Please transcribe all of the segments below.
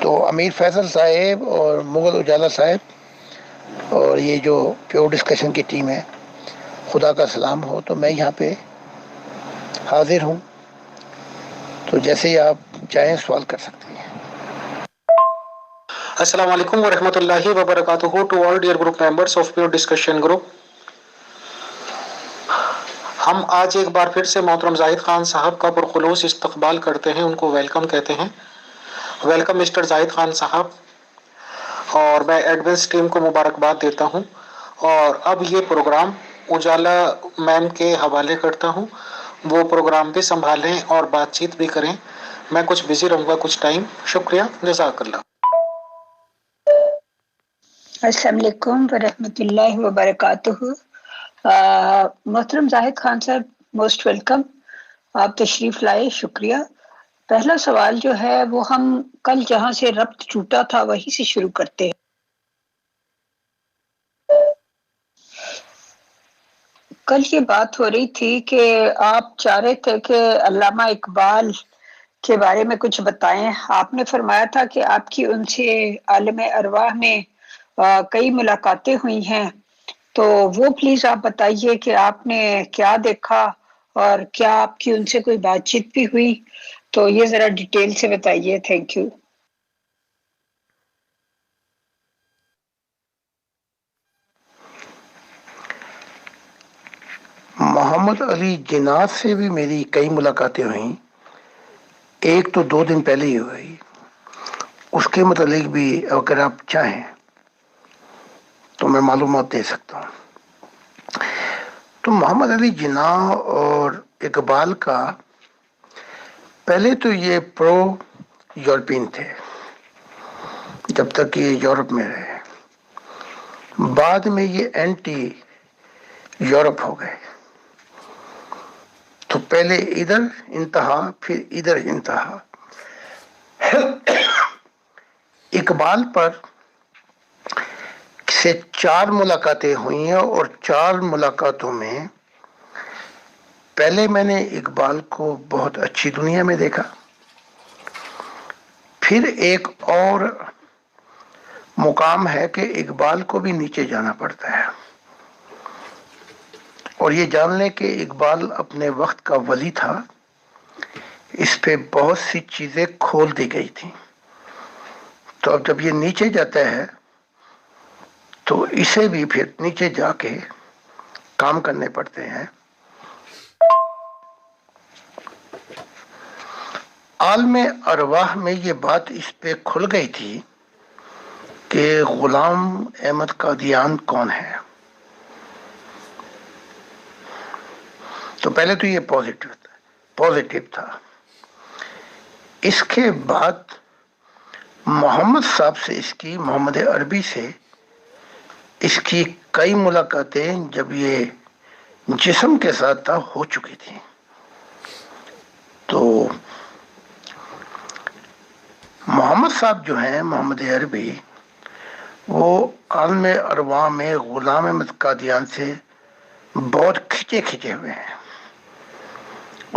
تو امیر فیصل صاحب اور مغل اجالا صاحب اور یہ جو پیور ڈسکشن کی ٹیم ہے، خدا کا سلام ہو، تو میں یہاں پہ حاضر ہوں، تو جیسے ہی آپ چاہیں سوال کر سکتے ہیں۔ السلام علیکم ورحمۃ اللہ وبرکاتہ to all dear group members of pure discussion group. ہم آج ایک بار پھر سے محترم زاہد خان صاحب کا پرخلوص استقبال کرتے ہیں، ان کو ویلکم کہتے ہیں۔ ویلکم مسٹر زاہد خان صاحب، اور میں ایڈمنس ٹیم کو مبارکباد دیتا ہوں، اور اب یہ پروگرام اجالا میم کے حوالے کرتا ہوں، وہ پروگرام بھی سنبھالیں اور بات چیت بھی کریں۔ میں کچھ بزی رہوں گا کچھ ٹائم، شکریہ، جزاک اللہ۔ السلام علیکم ورحمۃ اللہ وبرکاتہ۔ محترم زاہد خان صاحب، موسٹ ویلکم، آپ تشریف لائے، شکریہ۔ پہلا سوال جو ہے وہ ہم کل جہاں سے ربط ٹوٹا تھا وہیں سے شروع کرتے ہیں۔ کل یہ بات ہو رہی تھی کہ آپ چاہ رہے تھے کہ علامہ اقبال کے بارے میں کچھ بتائیں۔ آپ نے فرمایا تھا کہ آپ کی ان سے عالم ارواح میں کئی ملاقاتیں ہوئی ہیں، تو وہ پلیز آپ بتائیے کہ آپ نے کیا دیکھا اور کیا آپ کی ان سے کوئی بات چیت بھی ہوئی، تو یہ ذرا ڈیٹیل سے بتائیے، تھینک یو۔ محمد علی جناح سے بھی میری کئی ملاقاتیں ہوئیں، ایک تو 2 دن پہلے ہی ہوئی، اس کے متعلق بھی اگر آپ چاہیں تو میں معلومات دے سکتا ہوں۔ تو محمد علی جناح اور اقبال کا پہلے تو یہ پرو یورپین تھے جب تک یہ یورپ میں رہے، بعد میں یہ اینٹی یورپ ہو گئے، تو پہلے ادھر انتہا پھر ادھر انتہا۔ اقبال پر سے 4 ملاقاتیں ہوئی ہیں، اور 4 ملاقاتوں میں پہلے میں نے اقبال کو بہت اچھی دنیا میں دیکھا، پھر ایک اور مقام ہے کہ اقبال کو بھی نیچے جانا پڑتا ہے، اور یہ جان لیں کہ اقبال اپنے وقت کا ولی تھا، اس پہ بہت سی چیزیں کھول دی گئی تھیں۔ تو اب جب یہ نیچے جاتا ہے تو اسے بھی پھر نیچے جا کے کام کرنے پڑتے ہیں۔ عالم ارواح میں یہ بات اس پہ کھل گئی تھی کہ غلام احمد قادیان کون ہے۔ تو پہلے تو یہ پازیٹیو تھا۔ اس کے بعد محمد صاحب سے محمد عربی سے اس کی کئی ملاقاتیں جب یہ جسم کے ساتھ تھا ہو چکی تھی۔ تو محمد صاحب جو ہیں، محمد عربی، وہ عالم ارواح میں غلام احمد قادیان سے بہت کھچے ہوئے ہیں،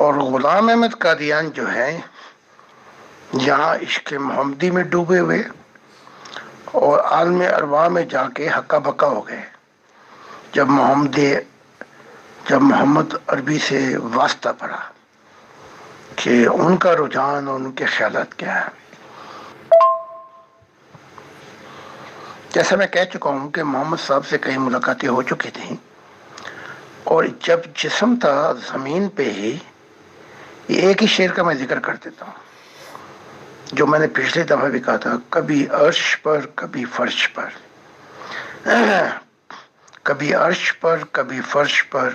اور غلام احمد قادیان جو ہیں یہاں عشق محمدی میں ڈوبے ہوئے، اور عالم ارواح میں جا کے ہکا بکا ہو گئے جب محمد عربی سے واسطہ پڑا کہ ان کا رجحان اور ان کے خیالات کیا ہے۔ جیسا میں کہہ چکا ہوں کہ محمد صاحب سے کئی ملاقاتیں ہو چکی تھیں، اور جب جسم تھا زمین پہ ہی، یہ ایک ہی شعر کا میں ذکر کر دیتا ہوں جو میں نے پچھلی دفعہ بھی کہا تھا، کبھی عرش پر کبھی فرش پر، کبھی عرش پر کبھی فرش پر،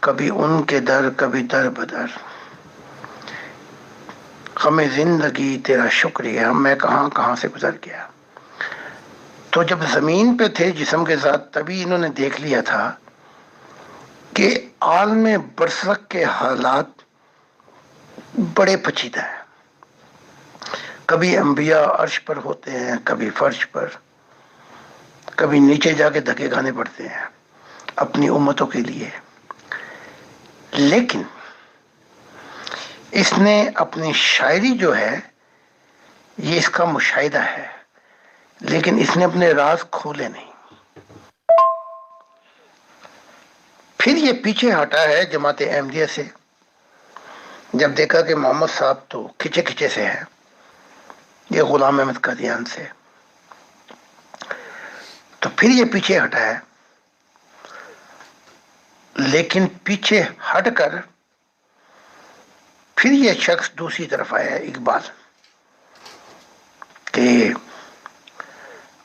کبھی ان کے در کبھی در بدر، غم زندگی تیرا شکریہ، میں کہاں سے گزر گیا۔ تو جب زمین پہ تھے جسم کے ساتھ، تبھی انہوں نے دیکھ لیا تھا کہ عالم برزخ کے حالات بڑے پیچیدہ ہیں، کبھی انبیاء عرش پر ہوتے ہیں، کبھی فرش پر، کبھی نیچے جا کے دھکے کھانے پڑتے ہیں اپنی امتوں کے لیے۔ لیکن اس نے اپنی شاعری جو ہے یہ اس کا مشاہدہ ہے، لیکن اس نے اپنے راز کھولے نہیں۔ پھر یہ پیچھے ہٹا ہے جماعت احمدیہ سے، جب دیکھا کہ محمد صاحب تو کھچے کھچے سے ہیں، یہ غلام احمد قادیان سے، تو پھر یہ پیچھے ہٹا ہے۔ لیکن پیچھے ہٹ کر پھر یہ شخص دوسری طرف آیا ہے، اقبال، کہ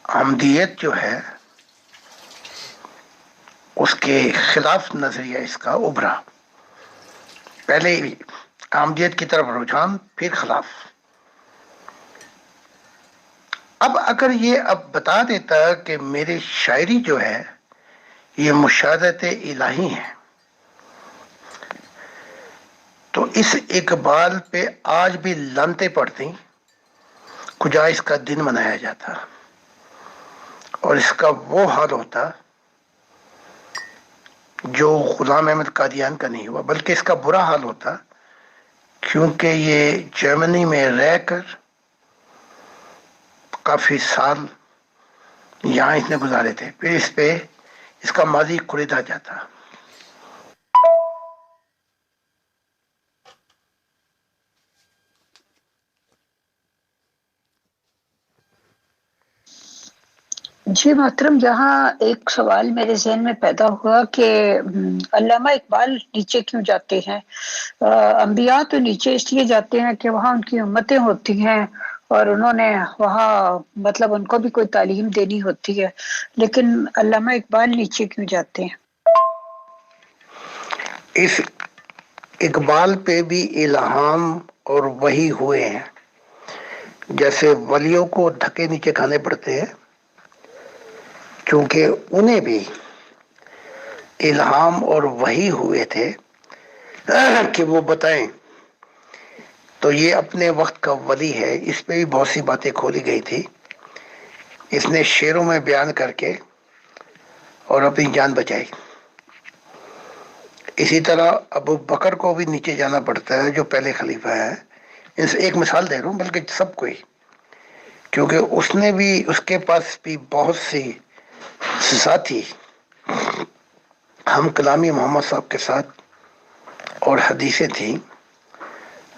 احمدیت جو ہے اس کے خلاف نظریہ اس کا ابھرا۔ پہلے احمدیت کی طرف رجحان، پھر خلاف۔ اب اگر یہ اب بتا دیتا کہ میری شاعری جو ہے یہ مشاہدت الہی ہے، تو اس اقبال پہ آج بھی لعنتیں پڑتی، کجا اس کا دن منایا جاتا، اور اس کا وہ حال ہوتا جو غلام احمد قادیان کا نہیں ہوا، بلکہ اس کا برا حال ہوتا، کیونکہ یہ جرمنی میں رہ کر کافی سال یہاں اس نے گزارے تھے، پھر اس پہ اس کا ماضی کھڑیدا جاتا۔ جی محترم، یہاں ایک سوال میرے ذہن میں پیدا ہوا کہ علامہ اقبال نیچے کیوں جاتے ہیں؟ انبیاء تو نیچے اس لیے جاتے ہیں کہ وہاں ان کی امتیں ہوتی ہیں اور انہوں نے وہاں مطلب ان کو بھی کوئی تعلیم دینی ہوتی ہے، لیکن علامہ اقبال نیچے کیوں جاتے ہیں؟ اس اقبال پہ بھی الہام اور وحی ہوئے ہیں، جیسے ولیوں کو دھکے نیچے کھانے پڑتے ہیں، چونکہ انہیں بھی الہام اور وحی ہوئے تھے کہ وہ بتائیں، تو یہ اپنے وقت کا ولی ہے، اس پہ بھی بہت سی باتیں کھولی گئی تھی، اس نے شعروں میں بیان کر کے اور اپنی جان بچائی۔ اسی طرح ابو بکر کو بھی نیچے جانا پڑتا ہے جو پہلے خلیفہ ہے، ان سے ایک مثال دے رہا ہوں، بلکہ سب کو ہی، کیونکہ اس نے بھی، اس کے پاس بھی بہت سی ساتھی ہم کلامی محمد صاحب کے ساتھ اور حدیثیں تھیں،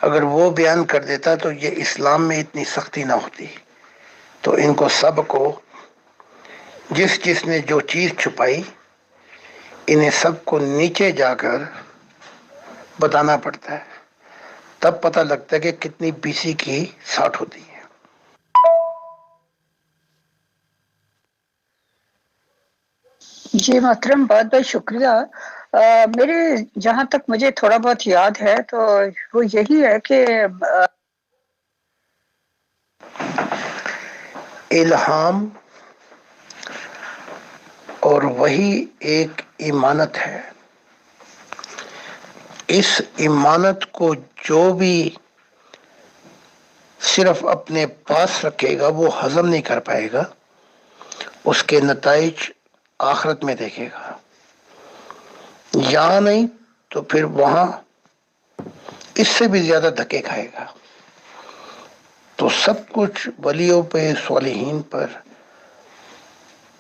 اگر وہ بیان کر دیتا تو یہ اسلام میں اتنی سختی نہ ہوتی۔ تو ان کو سب کو، جس نے جو چیز چھپائی، انہیں سب کو نیچے جا کر بتانا پڑتا ہے، تب پتہ لگتا ہے کہ کتنی بیسی کی ساٹھ ہوتی ہے۔ جی محترم، بہت بہت شکریہ۔ میرے جہاں تک مجھے تھوڑا بہت یاد ہے تو وہ یہی ہے کہ الہام اور وہی ایک امانت ہے، اس امانت کو جو بھی صرف اپنے پاس رکھے گا وہ ہضم نہیں کر پائے گا، اس کے نتائج آخرت میں دیکھے گا، یہاں نہیں تو پھر وہاں اس سے بھی زیادہ دھکے کھائے گا۔ تو سب کچھ ولیوں پہ، صالحین پر،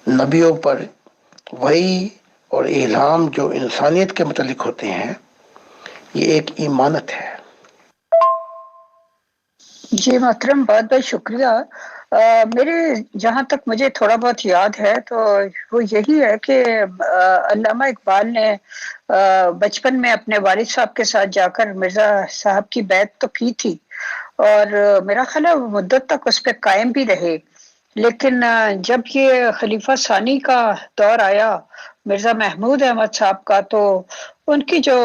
نبیوں پر وحی اور الہام جو انسانیت کے متعلق ہوتے ہیں، یہ ایک امانت ہے۔ جی محترم، بہت بہت شکریہ۔ میرے جہاں تک مجھے تھوڑا بہت یاد ہے تو وہ یہی ہے کہ علامہ اقبال نے بچپن میں اپنے والد صاحب کے ساتھ جا کر مرزا صاحب کی بیعت تو کی تھی، اور میرا خیال ہے وہ مدت تک اس پہ قائم بھی رہے، لیکن جب یہ خلیفہ ثانی کا دور آیا مرزا محمود احمد صاحب کا، تو ان کی جو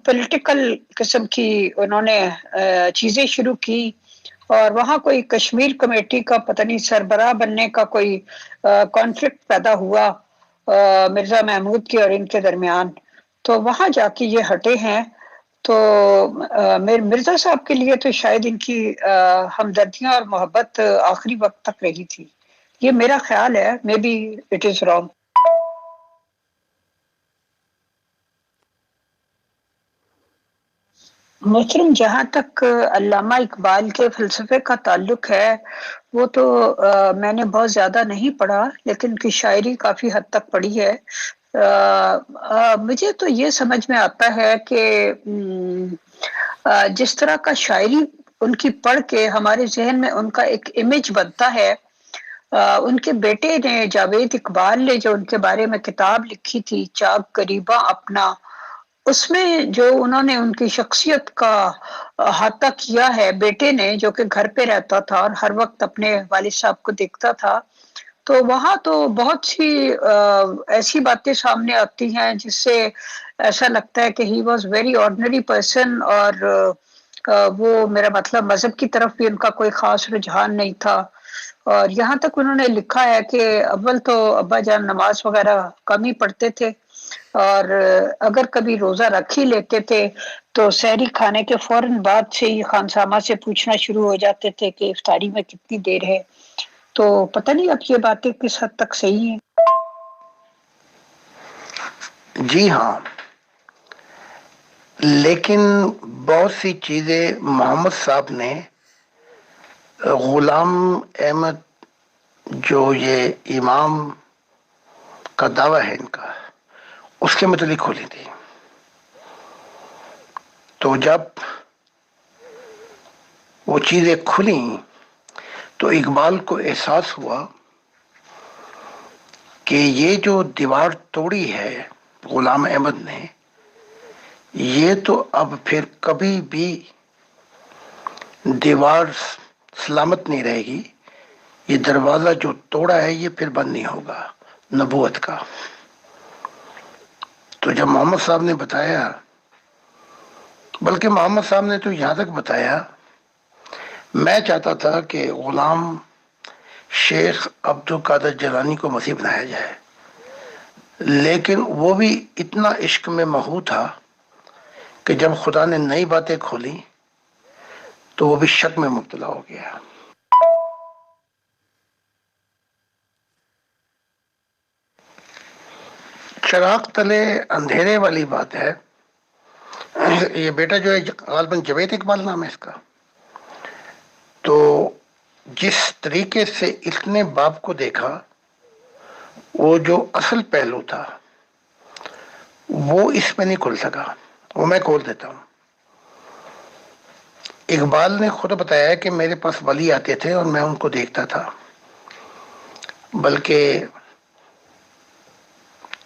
پولیٹیکل قسم کی انہوں نے چیزیں شروع کی، اور وہاں کوئی کشمیر کمیٹی کا پتہ نہیں سربراہ بننے کا کوئی کانفلکٹ پیدا ہوا مرزا محمود کے اور ان کے درمیان، تو وہاں جا کے یہ ہٹے ہیں۔ تو مرزا صاحب کے لیے تو شاید ان کی ہمدردیاں اور محبت آخری وقت تک رہی تھی، یہ میرا خیال ہے، may be it is wrong. محترم، جہاں تک علامہ اقبال کے فلسفے کا تعلق ہے، وہ تو میں نے بہت زیادہ نہیں پڑھا، لیکن ان کی شاعری کافی حد تک پڑھی ہے۔ مجھے تو یہ سمجھ میں آتا ہے کہ جس طرح کا شاعری ان کی پڑھ کے ہمارے ذہن میں ان کا ایک امیج بنتا ہے، ان کے بیٹے نے، جاوید اقبال نے، جو ان کے بارے میں کتاب لکھی تھی چاک غریباں اپنا، اس میں جو انہوں نے ان کی شخصیت کا احاطہ کیا ہے بیٹے نے، جو کہ گھر پہ رہتا تھا اور ہر وقت اپنے والد صاحب کو دیکھتا تھا، تو وہاں تو بہت سی ایسی باتیں سامنے آتی ہیں جس سے ایسا لگتا ہے کہ he was very ordinary person, اور وہ، میرا مطلب، مذہب کی طرف بھی ان کا کوئی خاص رجحان نہیں تھا۔ اور یہاں تک انہوں نے لکھا ہے کہ اول تو ابا جان نماز وغیرہ کم ہی پڑھتے تھے، اور اگر کبھی روزہ رکھ ہی لیتے تھے تو سحری کھانے کے فوراً بعد سے ہی خانسامہ سے پوچھنا شروع ہو جاتے تھے کہ افطاری میں کتنی دیر ہے۔ تو پتہ نہیں اب یہ باتیں کس حد تک صحیح ہیں۔ جی ہاں، لیکن بہت سی چیزیں محمد صاحب نے غلام احمد، جو یہ امام کا دعویٰ ہے ان کا، اس کے متعلق کھولی تھی۔ تو جب وہ چیزیں کھلیں تو اقبال کو احساس ہوا کہ یہ جو دیوار توڑی ہے غلام احمد نے، یہ تو اب پھر کبھی بھی دیوار سلامت نہیں رہے گی، یہ دروازہ جو توڑا ہے یہ پھر بند نہیں ہوگا نبوت کا۔ تو جب محمد صاحب نے بتایا، بلکہ محمد صاحب نے تو یہاں تک بتایا، میں چاہتا تھا کہ غلام شیخ عبد القادر جیلانی کو مسیح بنایا جائے، لیکن وہ بھی اتنا عشق میں مہو تھا کہ جب خدا نے نئی باتیں کھولی تو وہ بھی شک میں مبتلا ہو گیا۔ چراغ تلے اندھیرے والی بات ہے۔ یہ بیٹا جو ہے غالباً جاوید اقبال نام ہے اس کا، تو جس طریقے سے اس نے باپ کو دیکھا، وہ جو اصل پہلو تھا وہ اس میں نہیں کھل سکا، وہ میں کھول دیتا ہوں۔ اقبال نے خود بتایا کہ میرے پاس ولی آتے تھے اور میں ان کو دیکھتا تھا، بلکہ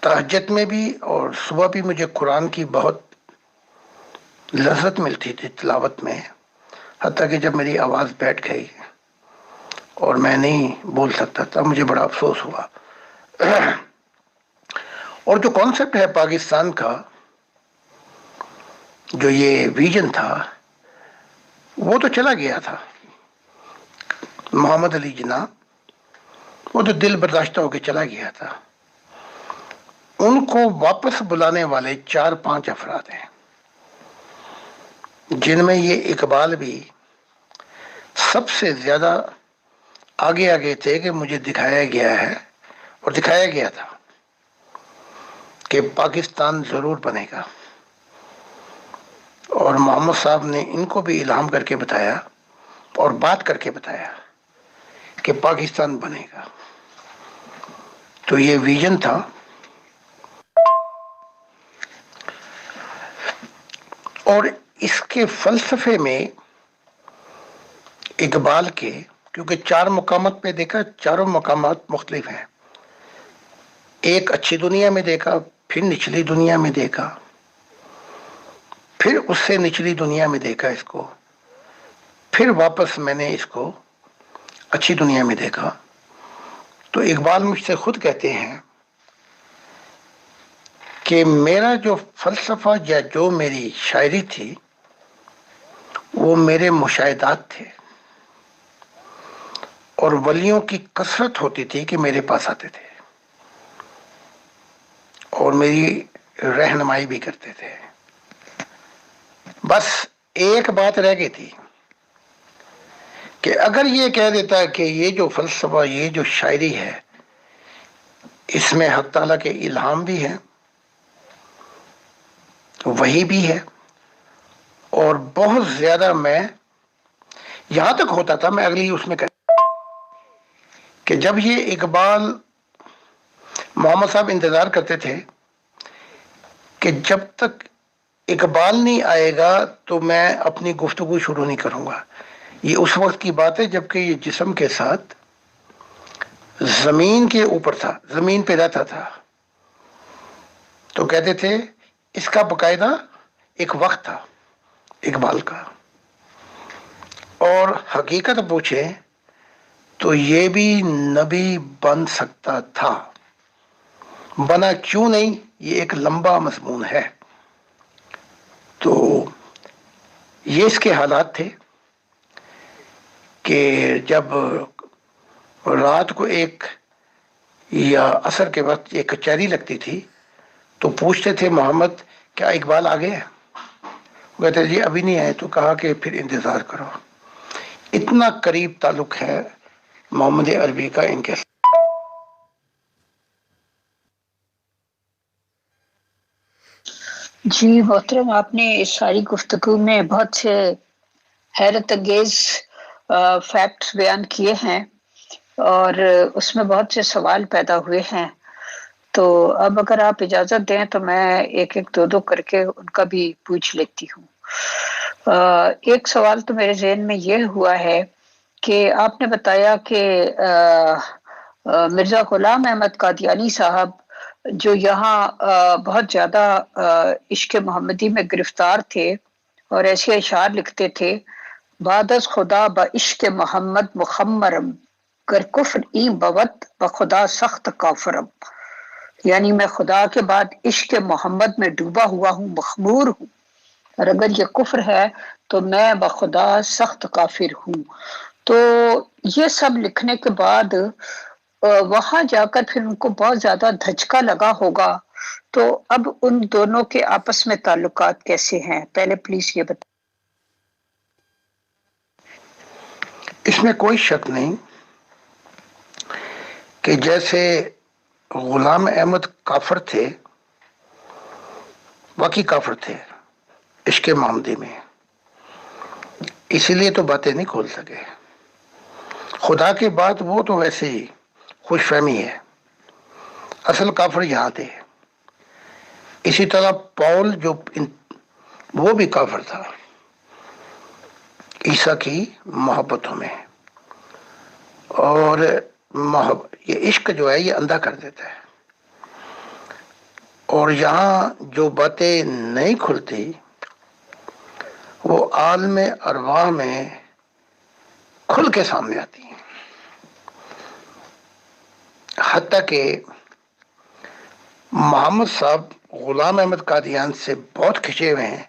تہجد میں بھی اور صبح بھی مجھے قرآن کی بہت لذت ملتی تھی تلاوت میں، حتیٰ کہ جب میری آواز بیٹھ گئی اور میں نہیں بول سکتا تھا، مجھے بڑا افسوس ہوا۔ اور جو کانسیپٹ ہے پاکستان کا، جو یہ ویژن تھا، وہ تو چلا گیا تھا۔ محمد علی جناح، وہ تو دل برداشتہ ہو کے چلا گیا تھا۔ ان کو واپس بلانے والے 4-5 افراد ہیں، جن میں یہ اقبال بھی سب سے زیادہ آگے آگے تھے کہ مجھے دکھایا گیا ہے اور دکھایا گیا تھا کہ پاکستان ضرور بنے گا، اور محمد صاحب نے ان کو بھی الہام کر کے بتایا اور بات کر کے بتایا کہ پاکستان بنے گا۔ تو یہ ویژن تھا۔ اور اس کے فلسفے میں اقبال کے، کیونکہ 4 مقامات پہ دیکھا، چاروں مقامات مختلف ہیں، ایک اچھی دنیا میں دیکھا، پھر نچلی دنیا میں دیکھا، پھر اس سے نچلی دنیا میں دیکھا اس کو، پھر واپس میں نے اس کو اچھی دنیا میں دیکھا۔ تو اقبال مجھ سے خود کہتے ہیں کہ میرا جو فلسفہ یا جو میری شاعری تھی وہ میرے مشاہدات تھے، اور ولیوں کی کثرت ہوتی تھی کہ میرے پاس آتے تھے اور میری رہنمائی بھی کرتے تھے۔ بس ایک بات رہ گئی تھی کہ اگر یہ کہہ دیتا کہ یہ جو فلسفہ، یہ جو شاعری ہے، اس میں حق تعالیٰ کے الہام بھی ہیں، وحی بھی ہے، اور بہت زیادہ میں یہاں تک ہوتا تھا، میں اگلی اس میں کہ جب یہ اقبال محمد صاحب انتظار کرتے تھے کہ جب تک اقبال نہیں آئے گا تو میں اپنی گفتگو شروع نہیں کروں گا. یہ اس وقت کی بات ہے جبکہ یہ جسم کے ساتھ زمین کے اوپر تھا، زمین پہ رہتا تھا. تو کہتے تھے اس کا باقاعدہ ایک وقت تھا اقبال کا. اور حقیقت پوچھیں تو یہ بھی نبی بن سکتا تھا، بنا کیوں نہیں، یہ ایک لمبا مضمون ہے. تو یہ اس کے حالات تھے کہ جب رات کو ایک یا عصر کے وقت ایک کچہری لگتی تھی تو پوچھتے تھے محمد کیا اقبال آ گئے؟ وہ کہتے جی ابھی نہیں آئے. تو کہا کہ پھر انتظار کرو. اتنا قریب تعلق ہے محمد عربی کا ان کے ساتھ. جی محترم، آپ نے اس ساری گفتگو میں بہت سے حیرت انگیز فیکٹس بیان کیے ہیں اور اس میں بہت سے سوال پیدا ہوئے ہیں. تو اب اگر آپ اجازت دیں تو میں ایک ایک دو کر کے ان کا بھی پوچھ لیتی ہوں. ایک سوال تو میرے ذہن میں یہ ہوا ہے کہ آپ نے بتایا کہ مرزا غلام احمد قادیانی صاحب جو یہاں بہت زیادہ عشق محمدی میں گرفتار تھے اور ایسے اشعار لکھتے تھے، بعد از خدا با عشق محمد مخمرم گر کفر ای بوت بخدا سخت کافرم. یعنی میں خدا کے بعد عشق محمد میں ڈوبا ہوا ہوں، مخمور ہوں، اور اگر یہ کفر ہے تو میں بخدا سخت کافر ہوں. تو یہ سب لکھنے کے بعد وہاں جا کر پھر ان کو بہت زیادہ دھچکا لگا ہوگا. تو اب ان دونوں کے آپس میں تعلقات کیسے ہیں؟ پہلے پلیز یہ بتا. اس میں کوئی شک نہیں کہ جیسے غلام احمد کافر تھے، واقعی کافر تھے عشق محمدی میں، اسی لیے تو باتیں نہیں کھول سکے. خدا کے بعد وہ تو ویسے ہی خوش فہمی ہے، اصل کافر یہاں تھے. اسی طرح پول جو وہ بھی کافر تھا عیسیٰ کی محبتوں میں. اور یہ عشق جو ہے یہ اندھا کر دیتا ہے. اور یہاں جو باتیں نہیں کھلتی وہ عالم ارواح میں کھل کے سامنے آتی ہیں. حتیٰ کہ محمد صاحب غلام احمد قادیان سے بہت کھنچے ہوئے ہیں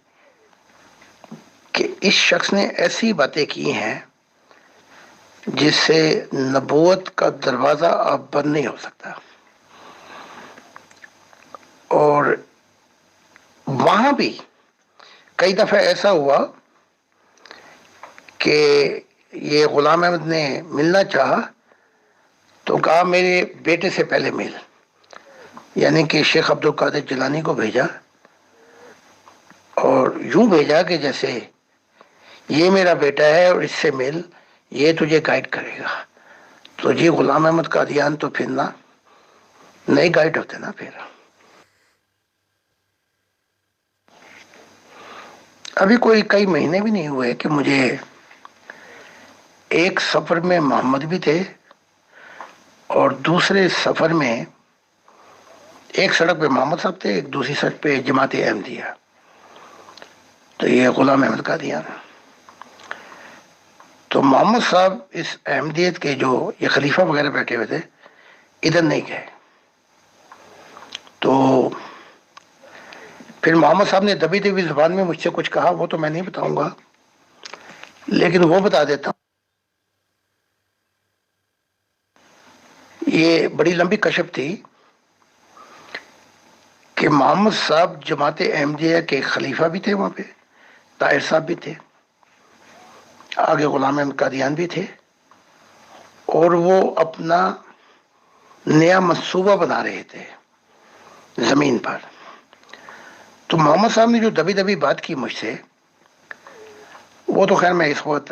کہ اس شخص نے ایسی باتیں کی ہیں جس سے نبوت کا دروازہ اب بند نہیں ہو سکتا. اور وہاں بھی کئی دفعہ ایسا ہوا کہ یہ غلام احمد نے ملنا چاہا تو کہا میرے بیٹے سے پہلے مل، یعنی کہ شیخ عبد القادر جیلانی کو بھیجا اور یوں بھیجا کہ جیسے یہ میرا بیٹا ہے اور اس سے مل، یہ تجھے گائیڈ کرے گا. تو جی غلام احمد قادیان تو پھر نہ نہیں گائیڈ ہوتے نا. پھر ابھی کوئی کئی مہینے بھی نہیں ہوئے کہ مجھے ایک سفر میں محمد بھی تھے اور دوسرے سفر میں ایک سڑک پہ محمد صاحب تھے، ایک دوسری سڑک پہ جماعت احمدیہ. تو یہ غلام احمد قادیان. تو محمد صاحب اس احمدیت کے جو یہ خلیفہ وغیرہ بیٹھے ہوئے تھے ادھر نہیں گئے. تو پھر محمد صاحب نے دبی دبی زبان میں مجھ سے کچھ کہا، وہ تو میں نہیں بتاؤں گا لیکن وہ بتا دیتا ہوں. یہ بڑی لمبی کشف تھی کہ محمد صاحب جماعت احمدیہ کے خلیفہ بھی تھے، وہاں پہ طاہر صاحب بھی تھے، آگے غلام احمد قادیان بھی تھے، اور وہ اپنا نیا منصوبہ بنا رہے تھے زمین پر. تو محمد صاحب نے جو دبی دبی بات کی مجھ سے وہ تو خیر میں اس وقت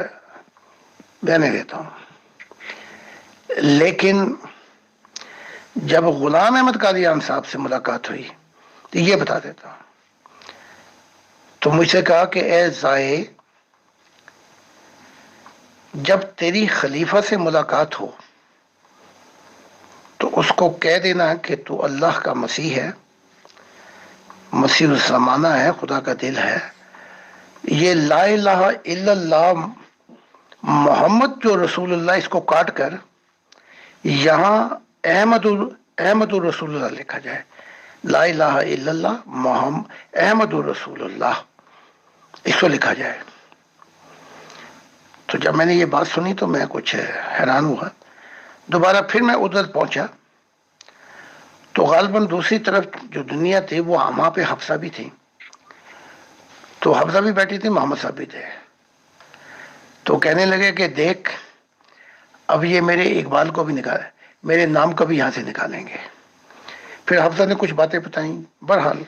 دینے دیتا ہوں، لیکن جب غلام احمد قادیان صاحب سے ملاقات ہوئی تو یہ بتا دیتا ہوں. تو مجھ سے کہا کہ اے زائے، جب تیری خلیفہ سے ملاقات ہو تو اس کو کہہ دینا کہ تو اللہ کا مسیح ہے، مسیح الزمانہ ہے، خدا کا دل ہے. یہ لا الہ الا اللہ محمد جو رسول اللہ، اس کو کاٹ کر یہاں احمد الرسول اللہ لکھا جائے. لا الہ الا اللہ محمد احمد الرسول اللہ اس کو لکھا جائے. تو جب میں نے یہ بات سنی تو میں کچھ حیران ہوا. دوبارہ پھر میں ادھر پہنچا تو غالباً دوسری طرف جو دنیا تھی وہ وہاں پہ حفصہ بھی تھی. تو حفصہ بھی بیٹھی تھی، محمد صاحب بھی تھے. تو کہنے لگے کہ دیکھ، اب یہ میرے اقبال کو بھی میرے نام کو بھی یہاں سے نکالیں گے. پھر حفصہ نے کچھ باتیں بتائیں. بہرحال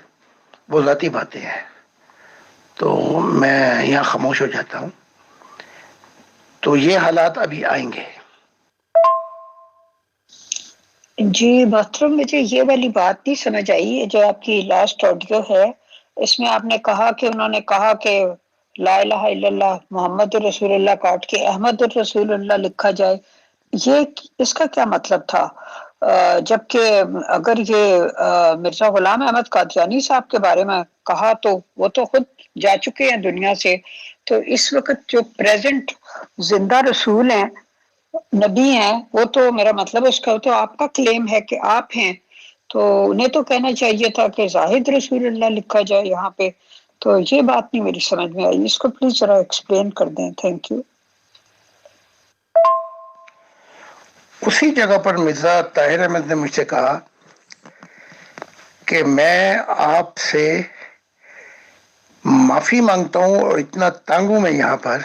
وہ ذاتی باتیں ہیں تو میں یہاں خاموش ہو جاتا ہوں. تو یہ حالات ابھی آئیں گے. جی محترم، مجھے یہ والی بات نہیں سمجھ آئی جو آپ کی لاسٹ آڈیو ہے، اس میں آپ نے کہا کہ انہوں نے کہا کہ لا الہ الا اللہ محمد رسول اللہ کاٹ کے احمد الرسول اللہ لکھا جائے. یہ اس کا کیا مطلب تھا؟ جبکہ اگر یہ مرزا غلام احمد قادیانی صاحب کے بارے میں کہا تو وہ تو خود جا چکے ہیں دنیا سے. تو اس وقت جو پریزنٹ زندہ رسول ہیں، نبی ہیں، وہ تو میرا مطلب اس کا تو آپ کا کلیم ہے کہ آپ ہیں، تو انہیں تو کہنا چاہیے تھا کہ زاہد رسول اللہ لکھا جائے یہاں پہ. تو یہ بات نہیں میری سمجھ میں آئی، اس کو پلیز ذرا ایکسپلین کر دیں. Thank you. اسی جگہ پر مرزا طاہر احمد نے مجھ سے کہا کہ میں آپ سے معافی مانگتا ہوں اور اتنا تنگ ہوں میں یہاں پر،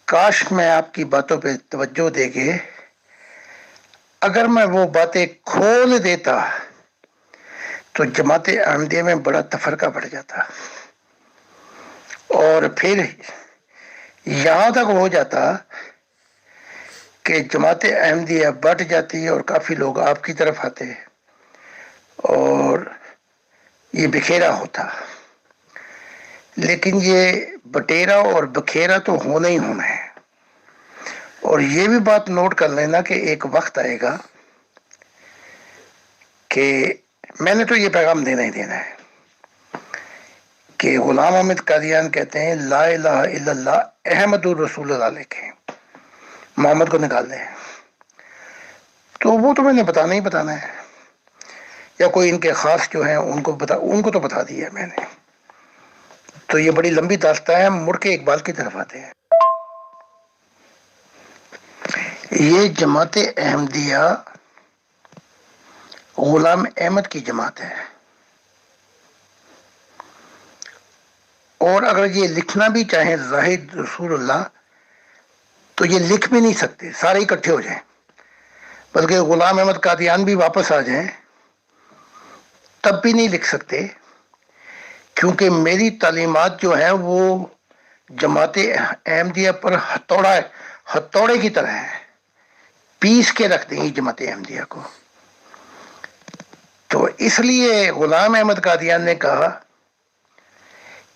کاش میں آپ کی باتوں پہ توجہ دے کے اگر میں وہ باتیں کھول دیتا تو جماعت احمدیہ میں بڑا تفرقہ بڑھ جاتا اور پھر یہاں تک ہو جاتا کہ جماعت احمدیہ بٹ جاتی اور کافی لوگ آپ کی طرف آتے اور یہ بکھیرا ہوتا. لیکن یہ بٹیرا اور بکھیرا تو ہونا ہی ہونا ہے. اور یہ بھی بات نوٹ کر لینا کہ ایک وقت آئے گا کہ میں نے تو یہ پیغام دینا ہی دینا ہے کہ غلام احمد قادیان کہتے ہیں لا الہ الا اللہ احمد الرسول اللہ لکھیں، محمد کو نکال دیں. تو وہ تو میں نے بتانا ہی بتانا ہے، یا کوئی ان کے خاص جو ہیں ان کو تو بتا دیا میں نے. تو یہ بڑی لمبی داستان ہے. مڑ کے اقبال کی طرف آتے ہیں. یہ جماعت احمدیہ غلام احمد کی جماعت ہے، اور اگر یہ لکھنا بھی چاہیں زاہد رسول اللہ تو یہ لکھ بھی نہیں سکتے، سارے اکٹھے ہو جائیں. بلکہ غلام احمد قادیان بھی واپس آ جائیں تب بھی نہیں لکھ سکتے، کیونکہ میری تعلیمات جو ہیں وہ جماعت احمدیہ پر ہتھوڑے کی طرح ہیں، پیس کے رکھ دیں گی جماعت احمدیہ کو. تو اس لیے غلام احمد قادیان نے کہا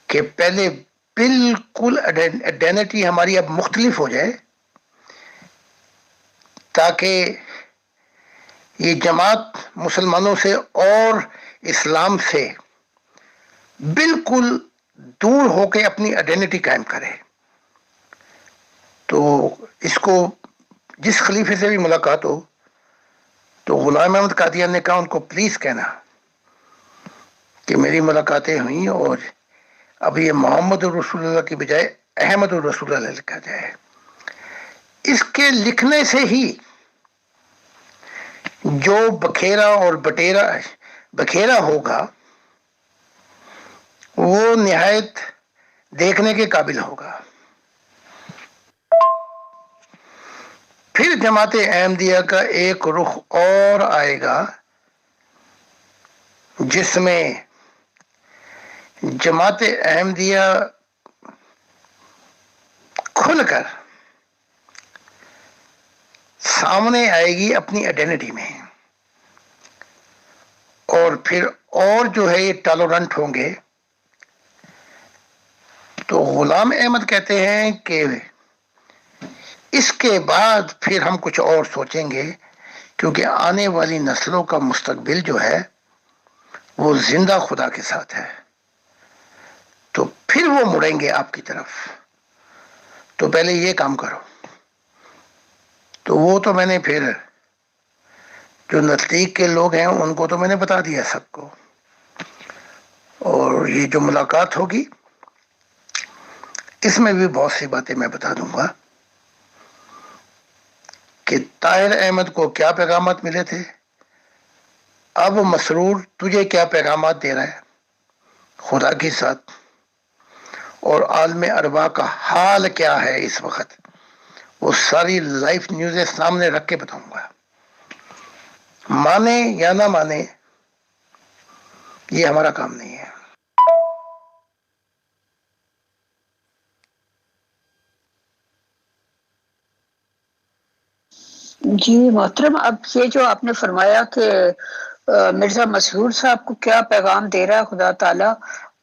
کہ پہلے بالکل آئیڈینٹی ہماری اب مختلف ہو جائے تاکہ یہ جماعت مسلمانوں سے اور اسلام سے بالکل دور ہو کے اپنی آئیڈینٹی قائم کرے. تو اس کو جس خلیفے سے بھی ملاقات ہو تو غلام احمد قادیان نے کہا ان کو پلیز کہنا کہ میری ملاقاتیں ہوئیں اور اب یہ محمد الرسول اللہ کی بجائے احمد الرسول اللہ لکھا جائے. اس کے لکھنے سے ہی جو بکھیرا اور بکھیرا ہوگا وہ نہایت دیکھنے کے قابل ہوگا. پھر جماعت احمدیہ کا ایک رخ اور آئے گا جس میں جماعت احمدیہ کھل کر سامنے آئے گی اپنی آئیڈینٹی میں، اور پھر اور جو ہے یہ ٹالرنٹ ہوں گے. تو غلام احمد کہتے ہیں کہ اس کے بعد پھر ہم کچھ اور سوچیں گے، کیونکہ آنے والی نسلوں کا مستقبل جو ہے وہ زندہ خدا کے ساتھ ہے، تو پھر وہ مڑیں گے آپ کی طرف. تو پہلے یہ کام کرو. تو وہ تو میں نے پھر جو نزدیک کے لوگ ہیں ان کو تو میں نے بتا دیا سب کو، اور یہ جو ملاقات ہوگی اس میں بھی بہت سی باتیں میں بتا دوں گا کہ طاہر احمد کو کیا پیغامات ملے تھے، اب مسرور تجھے کیا پیغامات دے رہا ہے خدا کے ساتھ، اور عالم ارواح کا حال کیا ہے اس وقت، وہ ساری لائف نیوزیں سامنے رکھ کے بتاؤں گا. مانے یا نہ مانے یہ ہمارا کام نہیں ہے. جی محترم، اب یہ جو آپ نے فرمایا کہ مرزا مسحور صاحب کو کیا پیغام دے رہا ہے خدا تعالیٰ،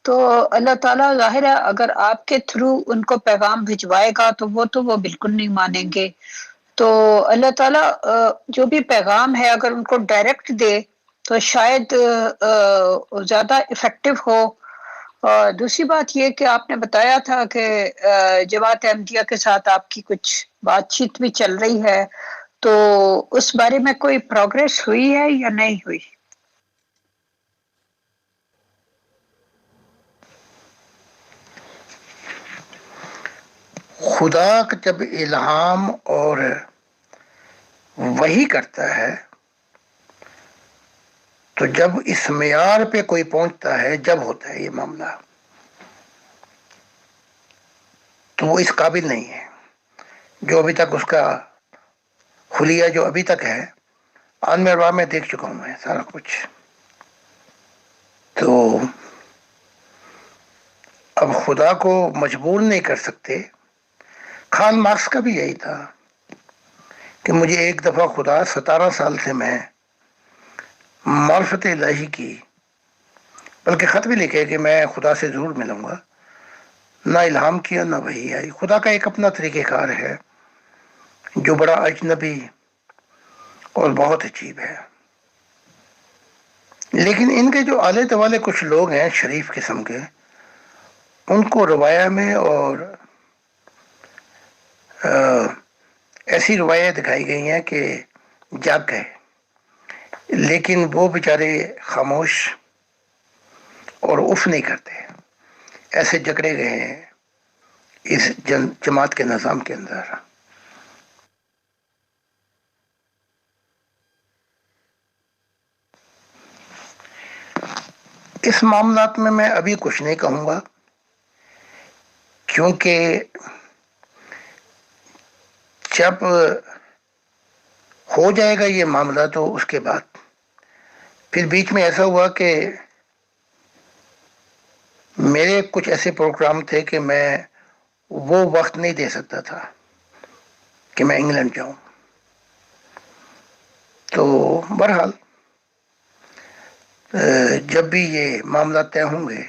تو اللہ تعالیٰ ظاہر ہے اگر آپ کے تھرو ان کو پیغام بھجوائے گا تو وہ بالکل نہیں مانیں گے. تو اللہ تعالیٰ جو بھی پیغام ہے اگر ان کو ڈائریکٹ دے تو شاید زیادہ افیکٹو ہو. اور دوسری بات یہ کہ آپ نے بتایا تھا کہ جماعت احمدیہ کے ساتھ آپ کی کچھ بات چیت بھی چل رہی ہے، تو اس بارے میں کوئی پروگریس ہوئی ہے یا نہیں ہوئی؟ خدا کا جب الہام اور وحی کرتا ہے تو جب اس معیار پہ کوئی پہنچتا ہے، جب ہوتا ہے یہ معاملہ، تو وہ اس قابل نہیں ہے. جو ابھی تک اس کا خلیہ جو ابھی تک ہے، عالم ارواح میں دیکھ چکا ہوں میں سارا کچھ. تو اب خدا کو مجبور نہیں کر سکتے. خان مارکس کا بھی یہی تھا کہ مجھے ایک دفعہ خدا 17 سال سے میں معرفت الہی کی، بلکہ خط بھی لکھے کہ میں خدا سے ضرور ملوں گا، نہ الہام کیا نہ وحی آئی. خدا کا ایک اپنا طریقہ کار ہے جو بڑا اجنبی اور بہت عجیب ہے. لیکن ان کے جو آلے دوالے کچھ لوگ ہیں شریف قسم کے، ان کو روایہ میں اور ایسی روایاں دکھائی گئی ہیں کہ جاگ گئے، لیکن وہ بیچارے خاموش اور اف نہیں کرتے، ایسے جکڑے گئے ہیں اس جماعت کے نظام کے اندر. اس معاملات میں میں ابھی کچھ نہیں کہوں گا، کیونکہ جب ہو جائے گا یہ معاملہ تو اس کے بعد پھر بیچ میں ایسا ہوا کہ میرے کچھ ایسے پروگرام تھے کہ میں وہ وقت نہیں دے سکتا تھا کہ میں انگلینڈ جاؤں. تو بہرحال جب بھی یہ معاملہ طے ہوں گے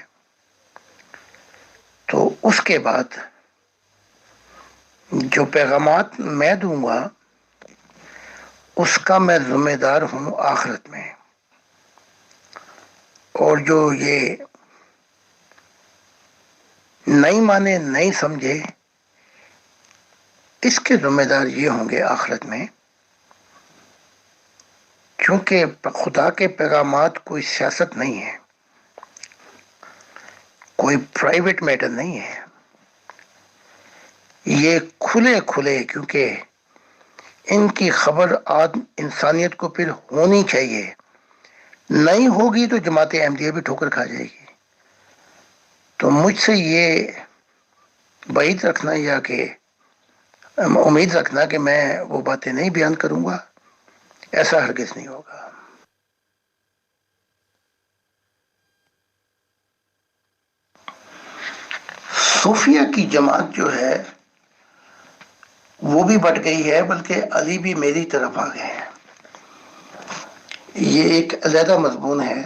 تو اس کے بعد جو پیغامات میں دوں گا اس کا میں ذمہ دار ہوں آخرت میں، اور جو یہ نہیں مانے نہیں سمجھے اس کے ذمہ دار یہ ہوں گے آخرت میں. کیونکہ خدا کے پیغامات کوئی سیاست نہیں ہے، کوئی پرائیویٹ میٹر نہیں ہے، یہ کھلے کھلے، کیونکہ ان کی خبر انسانیت کو پھر ہونی چاہیے. نہیں ہوگی تو جماعت احمدیہ بھی ٹھوکر کھا جائے گی. تو مجھ سے یہ بعید رکھنا یا کہ امید رکھنا کہ میں وہ باتیں نہیں بیان کروں گا، ایسا ہرگز نہیں ہوگا. صوفیہ کی جماعت جو ہے وہ بھی بٹ گئی ہے، بلکہ علی بھی میری طرف آ گئے ہیں۔ یہ ایک علیحدہ مضمون ہے۔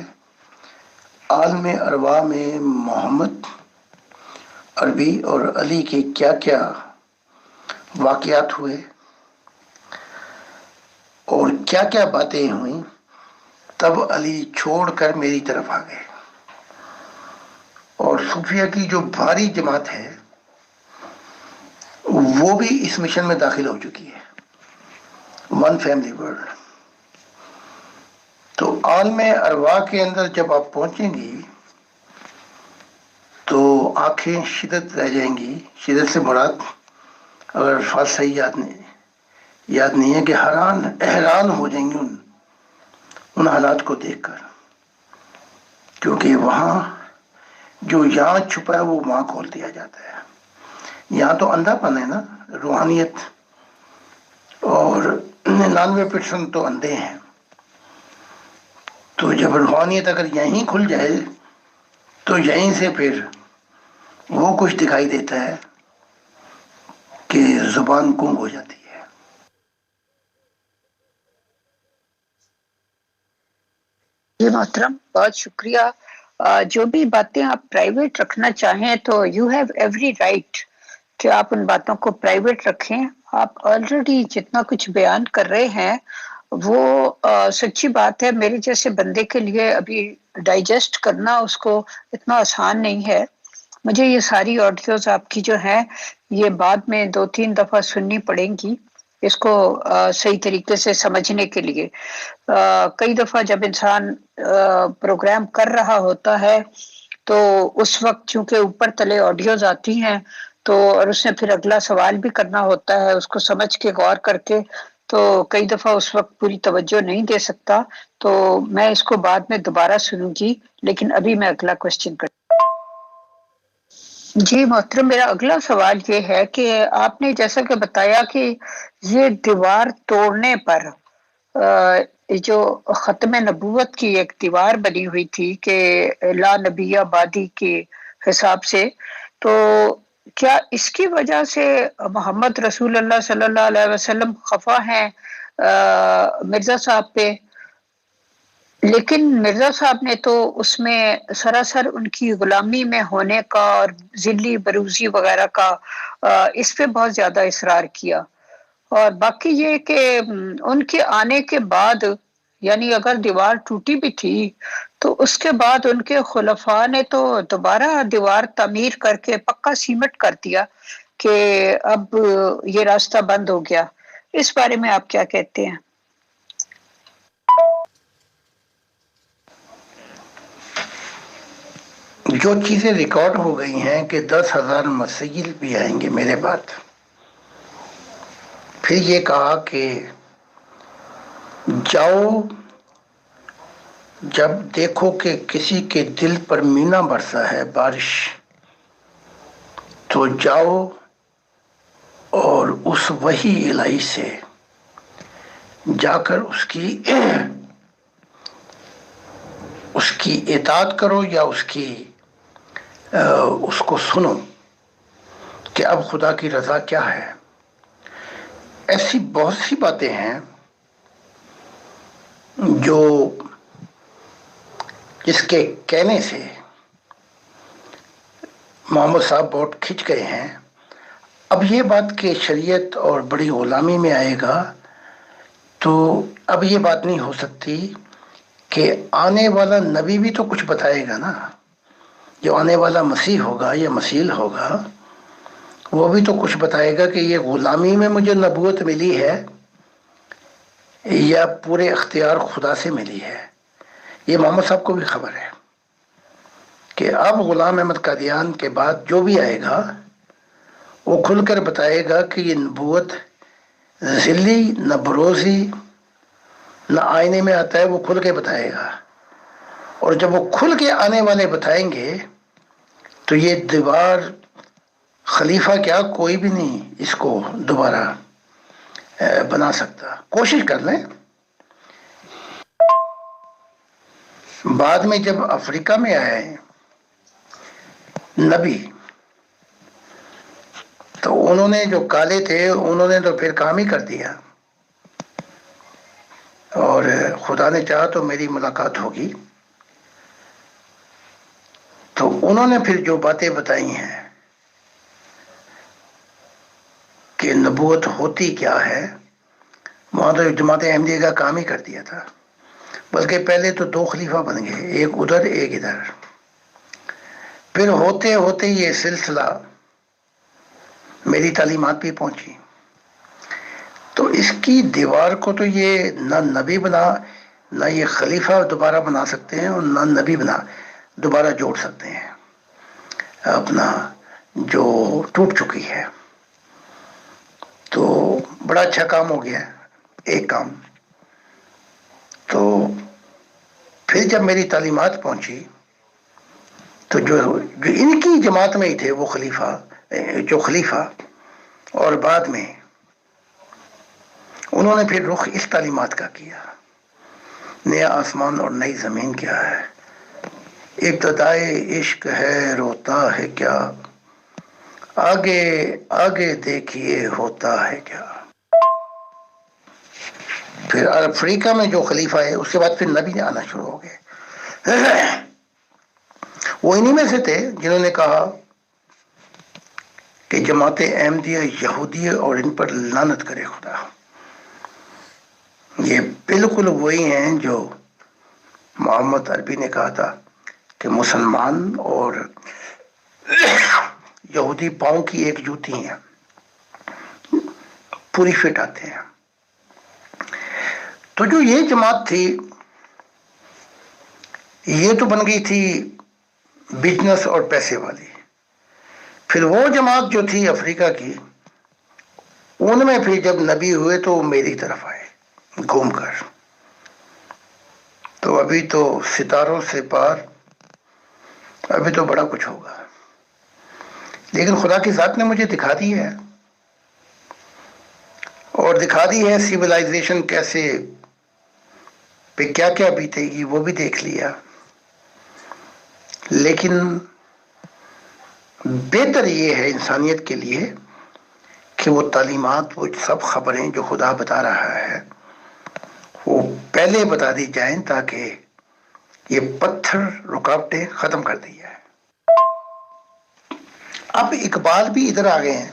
عالم ارواح میں محمد عربی اور علی کے کیا کیا واقعات ہوئے اور کیا کیا باتیں ہوئیں، تب علی چھوڑ کر میری طرف آ گئے۔ اور صوفیہ کی جو بھاری جماعت ہے وہ بھی اس مشن میں داخل ہو چکی ہے، ون فیملی ورلڈ۔ تو عالم ارواح کے اندر جب آپ پہنچیں گی تو آنکھیں شدت رہ جائیں گی۔ شدت سے مراد، اگر الفاظ صحیح یاد نہیں ہے، کہ حیران ہو جائیں گی ان حالات کو دیکھ کر، کیونکہ وہاں جو یہاں چھپا ہے وہ وہاں کھول دیا جاتا ہے۔ یہاں تو اندھا پن ہے نا، روحانیت، اور 99% تو اندھے ہیں۔ تو جب روحانیت اگر یہیں کھل جائے تو یہیں سے پھر وہ کچھ دکھائی دیتا ہے کہ زبان گنگ ہو جاتی ہے۔ جی محترم، بہت شکریہ۔ جو بھی باتیں آپ پرائیویٹ رکھنا چاہیں تو یو ہیو ایوری رائٹ کہ آپ ان باتوں کو پرائیویٹ رکھیں۔ آپ آلریڈی جتنا کچھ بیان کر رہے ہیں وہ سچی بات ہے، میرے جیسے بندے کے لیے ابھی ڈائجسٹ کرنا اس کو اتنا آسان نہیں ہے۔ مجھے یہ ساری آڈیوز آپ کی جو ہیں یہ بعد میں 2-3 دفعہ سننی پڑیں گی اس کو صحیح طریقے سے سمجھنے کے لیے۔ کئی دفعہ جب انسان پروگرام کر رہا ہوتا ہے تو اس وقت چونکہ اوپر تلے آڈیوز آتی ہیں تو اور اس نے پھر اگلا سوال بھی کرنا ہوتا ہے اس کو سمجھ کے غور کر کے، تو کئی دفعہ اس وقت پوری توجہ نہیں دے سکتا، تو میں اس کو بعد میں دوبارہ سنوں گی، لیکن ابھی میں اگلا کوشچن کروں۔ جی محترم، میرا اگلا سوال یہ ہے کہ آپ نے جیسا کہ بتایا کہ یہ دیوار توڑنے پر جو ختم نبوت کی ایک دیوار بنی ہوئی تھی کہ لا نبی آبادی کے حساب سے، تو کیا اس کی وجہ سے محمد رسول اللہ صلی اللہ علیہ وسلم خفا ہیں مرزا صاحب پہ؟ لیکن مرزا صاحب نے تو اس میں سراسر ان کی غلامی میں ہونے کا اور ذلی بروزی وغیرہ کا اس پہ بہت زیادہ اصرار کیا، اور باقی یہ کہ ان کے آنے کے بعد، یعنی اگر دیوار ٹوٹی بھی تھی تو اس کے بعد ان کے خلفاء نے تو دوبارہ دیوار تعمیر کر کے پکا سیمٹ کر دیا کہ اب یہ راستہ بند ہو گیا۔ اس بارے میں آپ کیا کہتے ہیں؟ جو چیزیں ریکارڈ ہو گئی ہیں کہ 10,000 مسیح بھی آئیں گے میرے بعد، پھر یہ کہا کہ جاؤ جب دیکھو کہ کسی کے دل پر مینا برسا ہے بارش، تو جاؤ اور اس وحی الہی سے جا کر اس کی اطاعت کرو، یا اس کو سنو کہ اب خدا کی رضا کیا ہے۔ ایسی بہت سی باتیں ہیں جو جس کے کہنے سے محمد صاحب بہت کھنچ گئے ہیں۔ اب یہ بات کہ شریعت اور بڑی غلامی میں آئے گا، تو اب یہ بات نہیں ہو سکتی کہ آنے والا نبی بھی تو کچھ بتائے گا نا۔ جو آنے والا مسیح ہوگا یا مسیح ہوگا وہ بھی تو کچھ بتائے گا کہ یہ غلامی میں مجھے نبوت ملی ہے یا پورے اختیار خدا سے ملی ہے۔ یہ محمد صاحب کو بھی خبر ہے کہ اب غلام احمد قادیان کے بعد جو بھی آئے گا وہ کھل کر بتائے گا کہ یہ نبوت ذلی نہ بروزی نہ آئینے میں آتا ہے، وہ کھل کے بتائے گا۔ اور جب وہ کھل کے آنے والے بتائیں گے تو یہ دیوار خلیفہ کیا کوئی بھی نہیں اس کو دوبارہ بنا سکتا۔ کوشش کر لیں۔ بعد میں جب افریقہ میں آئے نبی تو تو انہوں نے جو کالے تھے انہوں نے تو پھر کام ہی کر دیا، اور خدا نے چاہا تو میری ملاقات ہوگی. تو انہوں نے پھر جو باتیں بتائی ہیں کہ نبوت ہوتی کیا ہے، وہاں تو جماعت احمدیہ کا کام ہی کر دیا تھا. بلکہ پہلے تو 2 خلیفہ بن گئے، ایک ادھر ایک ادھر. پھر ہوتے ہوتے یہ سلسلہ میری تعلیمات بھی پہنچی. تو اس کی دیوار کو تو یہ نہ نبی بنا، نہ یہ خلیفہ دوبارہ بنا سکتے ہیں، اور نہ نبی بنا دوبارہ جوڑ سکتے ہیں اپنا جو ٹوٹ چکی ہے. تو بڑا اچھا کام ہو گیا ایک کام. تو پھر جب میری تعلیمات پہنچی تو جو ان کی جماعت میں ہی تھے وہ خلیفہ اور بعد میں انہوں نے پھر رخ اس تعلیمات کا کیا. نیا آسمان اور نئی زمین کیا ہے، ابتدائے عشق ہے روتا ہے کیا، آگے آگے دیکھیے ہوتا ہے کیا. پھر افریقہ میں جو خلیفہ ہے اس کے بعد پھر نبی آنا شروع ہو گئے. وہ انہی میں سے تھے جنہوں نے کہا کہ جماعت احمدیہ یہودی ہے اور ان پر لعنت کرے خدا. یہ بالکل وہی ہیں جو محمد عربی نے کہا تھا کہ مسلمان اور یہودی پاؤں کی ایک جوتی ہیں، پوری فٹ آتے ہیں. تو جو یہ جماعت تھی یہ تو بن گئی تھی بزنس اور پیسے والی. پھر وہ جماعت جو تھی افریقہ کی، ان میں پھر جب نبی ہوئے تو وہ میری طرف آئے گھوم کر. تو ابھی تو ستاروں سے پار، ابھی تو بڑا کچھ ہوگا. لیکن خدا کی ذات نے مجھے دکھا دی ہے، اور دکھا دی ہے سیولائزیشن کیسے پہ کیا کیا بیتے گی وہ بھی دیکھ لیا. لیکن بہتر یہ ہے انسانیت کے لیے کہ وہ تعلیمات، وہ سب خبریں جو خدا بتا رہا ہے وہ پہلے بتا دی جائیں تاکہ یہ پتھر رکاوٹیں ختم کر دی جائیں. اب اقبال بھی ادھر آ گئے ہیں،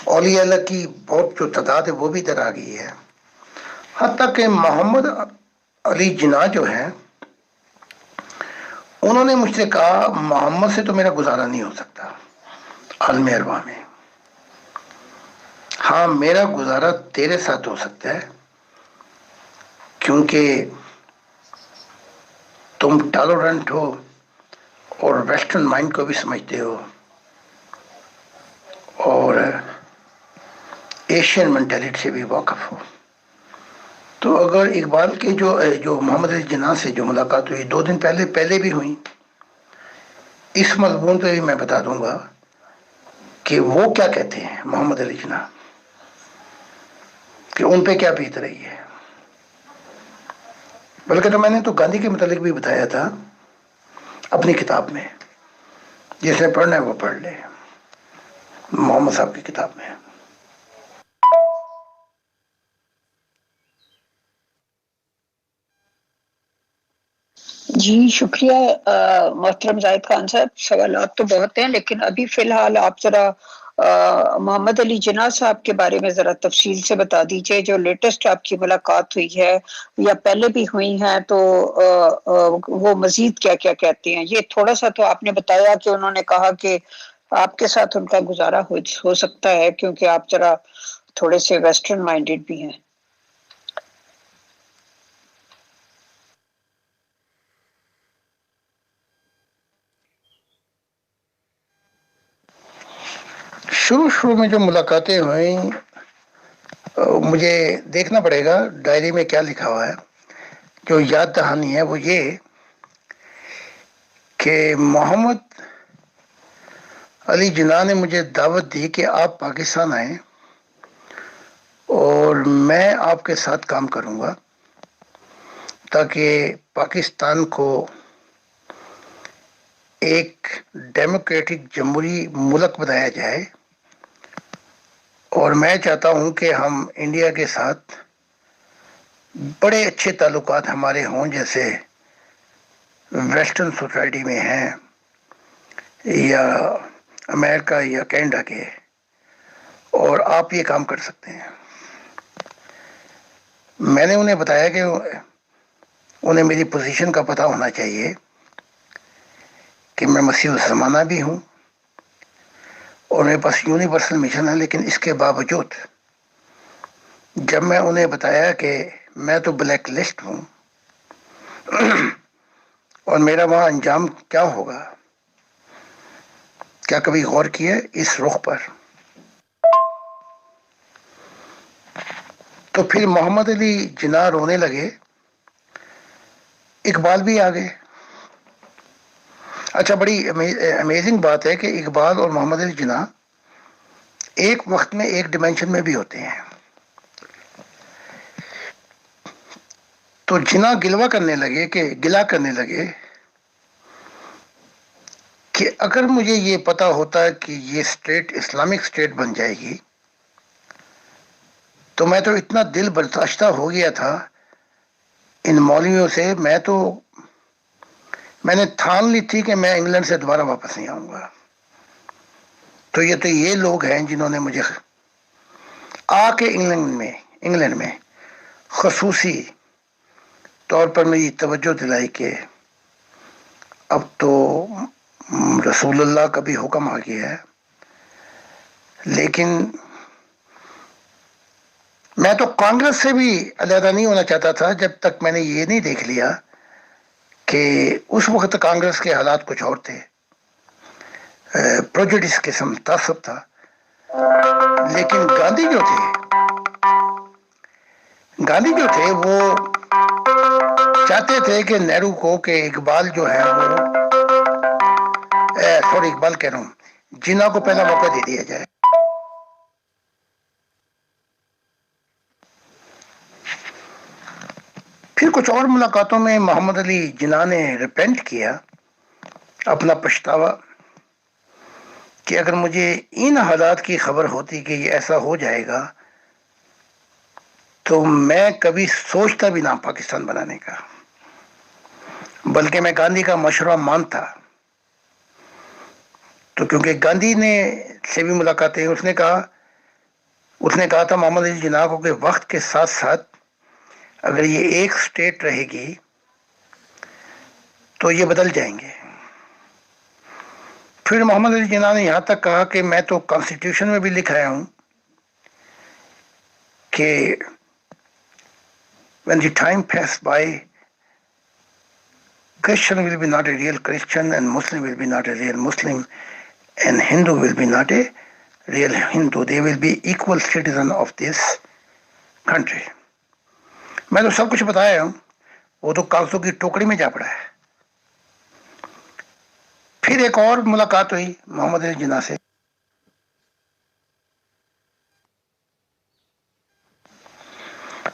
اولیاء اللہ کی بہت جو تعداد ہے وہ بھی ادھر آ گئی ہے. حتیٰ کہ محمد علی جناح جو ہیں انہوں نے مجھ سے کہا محمد سے تو میرا گزارا نہیں ہو سکتا عالم ارواح میں. ہاں میرا گزارا تیرے ساتھ ہو سکتا ہے، کیونکہ تم ٹالرنٹ ہو اور ویسٹرن مائنڈ کو بھی سمجھتے ہو اور ایشین مینٹیلٹی سے بھی واقف ہو. تو اگر اقبال کے جو محمد علی جناح سے جو ملاقات ہوئی 2 دن پہلے بھی ہوئی، اس مضمون پہ بھی میں بتا دوں گا کہ وہ کیا کہتے ہیں محمد علی جناح، کہ ان پہ کیا بیت رہی ہے. بلکہ تو میں نے تو گاندھی کے متعلق بھی بتایا تھا اپنی کتاب میں، جس نے پڑھنا ہے وہ پڑھ لے، محمد صاحب کی کتاب میں. جی شکریہ محترم زاہد خان صاحب. سوالات تو بہت ہیں لیکن ابھی فی الحال آپ ذرا محمد علی جناح صاحب کے بارے میں ذرا تفصیل سے بتا دیجئے، جو لیٹسٹ آپ کی ملاقات ہوئی ہے یا پہلے بھی ہوئی ہیں تو وہ مزید کیا کیا کہتے ہیں. یہ تھوڑا سا تو آپ نے بتایا کہ انہوں نے کہا کہ آپ کے ساتھ ان کا گزارا ہو سکتا ہے کیونکہ آپ ذرا تھوڑے سے ویسٹرن مائنڈیڈ بھی ہیں. شروع میں جو ملاقاتیں ہوئیں مجھے دیکھنا پڑے گا ڈائری میں کیا لکھا ہوا ہے. جو یاد دہانی ہے وہ یہ کہ محمد علی جناح نے مجھے دعوت دی کہ آپ پاکستان آئیں اور میں آپ کے ساتھ کام کروں گا تاکہ پاکستان کو ایک ڈیموکریٹک جمہوری ملک بنایا جائے، اور میں چاہتا ہوں کہ ہم انڈیا کے ساتھ بڑے اچھے تعلقات ہمارے ہوں، جیسے ویسٹرن سوسائٹی میں ہیں یا امریکہ یا کینیڈا کے، اور آپ یہ کام کر سکتے ہیں۔ میں نے انہیں بتایا کہ انہیں میری پوزیشن کا پتہ ہونا چاہیے کہ میں مسیح الزمانہ بھی ہوں اور میرے پاس یونیورسل مشن ہے، لیکن اس کے باوجود جب میں انہیں بتایا کہ میں تو بلیک لسٹ ہوں اور میرا وہاں انجام کیا ہوگا، کیا کبھی غور کیا اس رخ پر؟ تو پھر محمد علی جناح رونے لگے، اقبال بھی آ گئے۔ اچھا، بڑی امیزنگ بات ہے کہ اقبال اور محمد علی جناح ایک وقت میں ایک ڈیمینشن میں بھی ہوتے ہیں۔ تو جناح گلا کرنے لگے کہ اگر مجھے یہ پتا ہوتا کہ یہ اسٹیٹ اسلامک اسٹیٹ بن جائے گی تو میں تو اتنا دل برداشتہ ہو گیا تھا ان مولویوں سے، میں نے ٹھان لی تھی کہ میں انگلینڈ سے دوبارہ واپس نہیں آؤں گا۔ تو یہ لوگ ہیں جنہوں نے مجھے آ کے انگلینڈ میں خصوصی طور پر میری توجہ دلائی کہ اب تو رسول اللہ کا بھی حکم آ گیا ہے۔ لیکن میں تو کانگریس سے بھی علیحدہ نہیں ہونا چاہتا تھا جب تک میں نے یہ نہیں دیکھ لیا کہ اس وقت کانگریس کے حالات کچھ اور تھے، پروجوڈس قسم تعصب تھا۔ لیکن گاندھی جو تھے وہ چاہتے تھے کہ نہرو کو کہ اقبال جو ہے وہ اقبال کہہ رہا ہوں، جناح کو پہلا موقع دے دیا جائے۔ پھر کچھ اور ملاقاتوں میں محمد علی جناح نے ریپینٹ کیا، اپنا پچھتاوا، کہ اگر مجھے ان حالات کی خبر ہوتی کہ یہ ایسا ہو جائے گا تو میں کبھی سوچتا بھی نہ پاکستان بنانے کا، بلکہ میں گاندھی کا مشورہ مانتا۔ تو کیونکہ گاندھی نے سے بھی ملاقاتیں، اس نے کہا تھا محمد علی جناح کو کہ وقت کے ساتھ ساتھ اگر یہ ایک سٹیٹ رہے گی تو یہ بدل جائیں گے۔ پھر محمد علی جناح نے یہاں تک کہا کہ میں تو کانسٹیٹیوشن میں بھی لکھایا ہوں کہ when the time pass by, Christian will be not a real Christian and Muslim will be not a real Muslim and Hindu will be not a real Hindu. They will be equal citizen of this country. میں تو سب کچھ بتایا ہوں، وہ تو کاغذوں کی ٹوکری میں جا پڑا ہے۔ پھر ایک اور ملاقات ہوئی محمد علی جناح سے،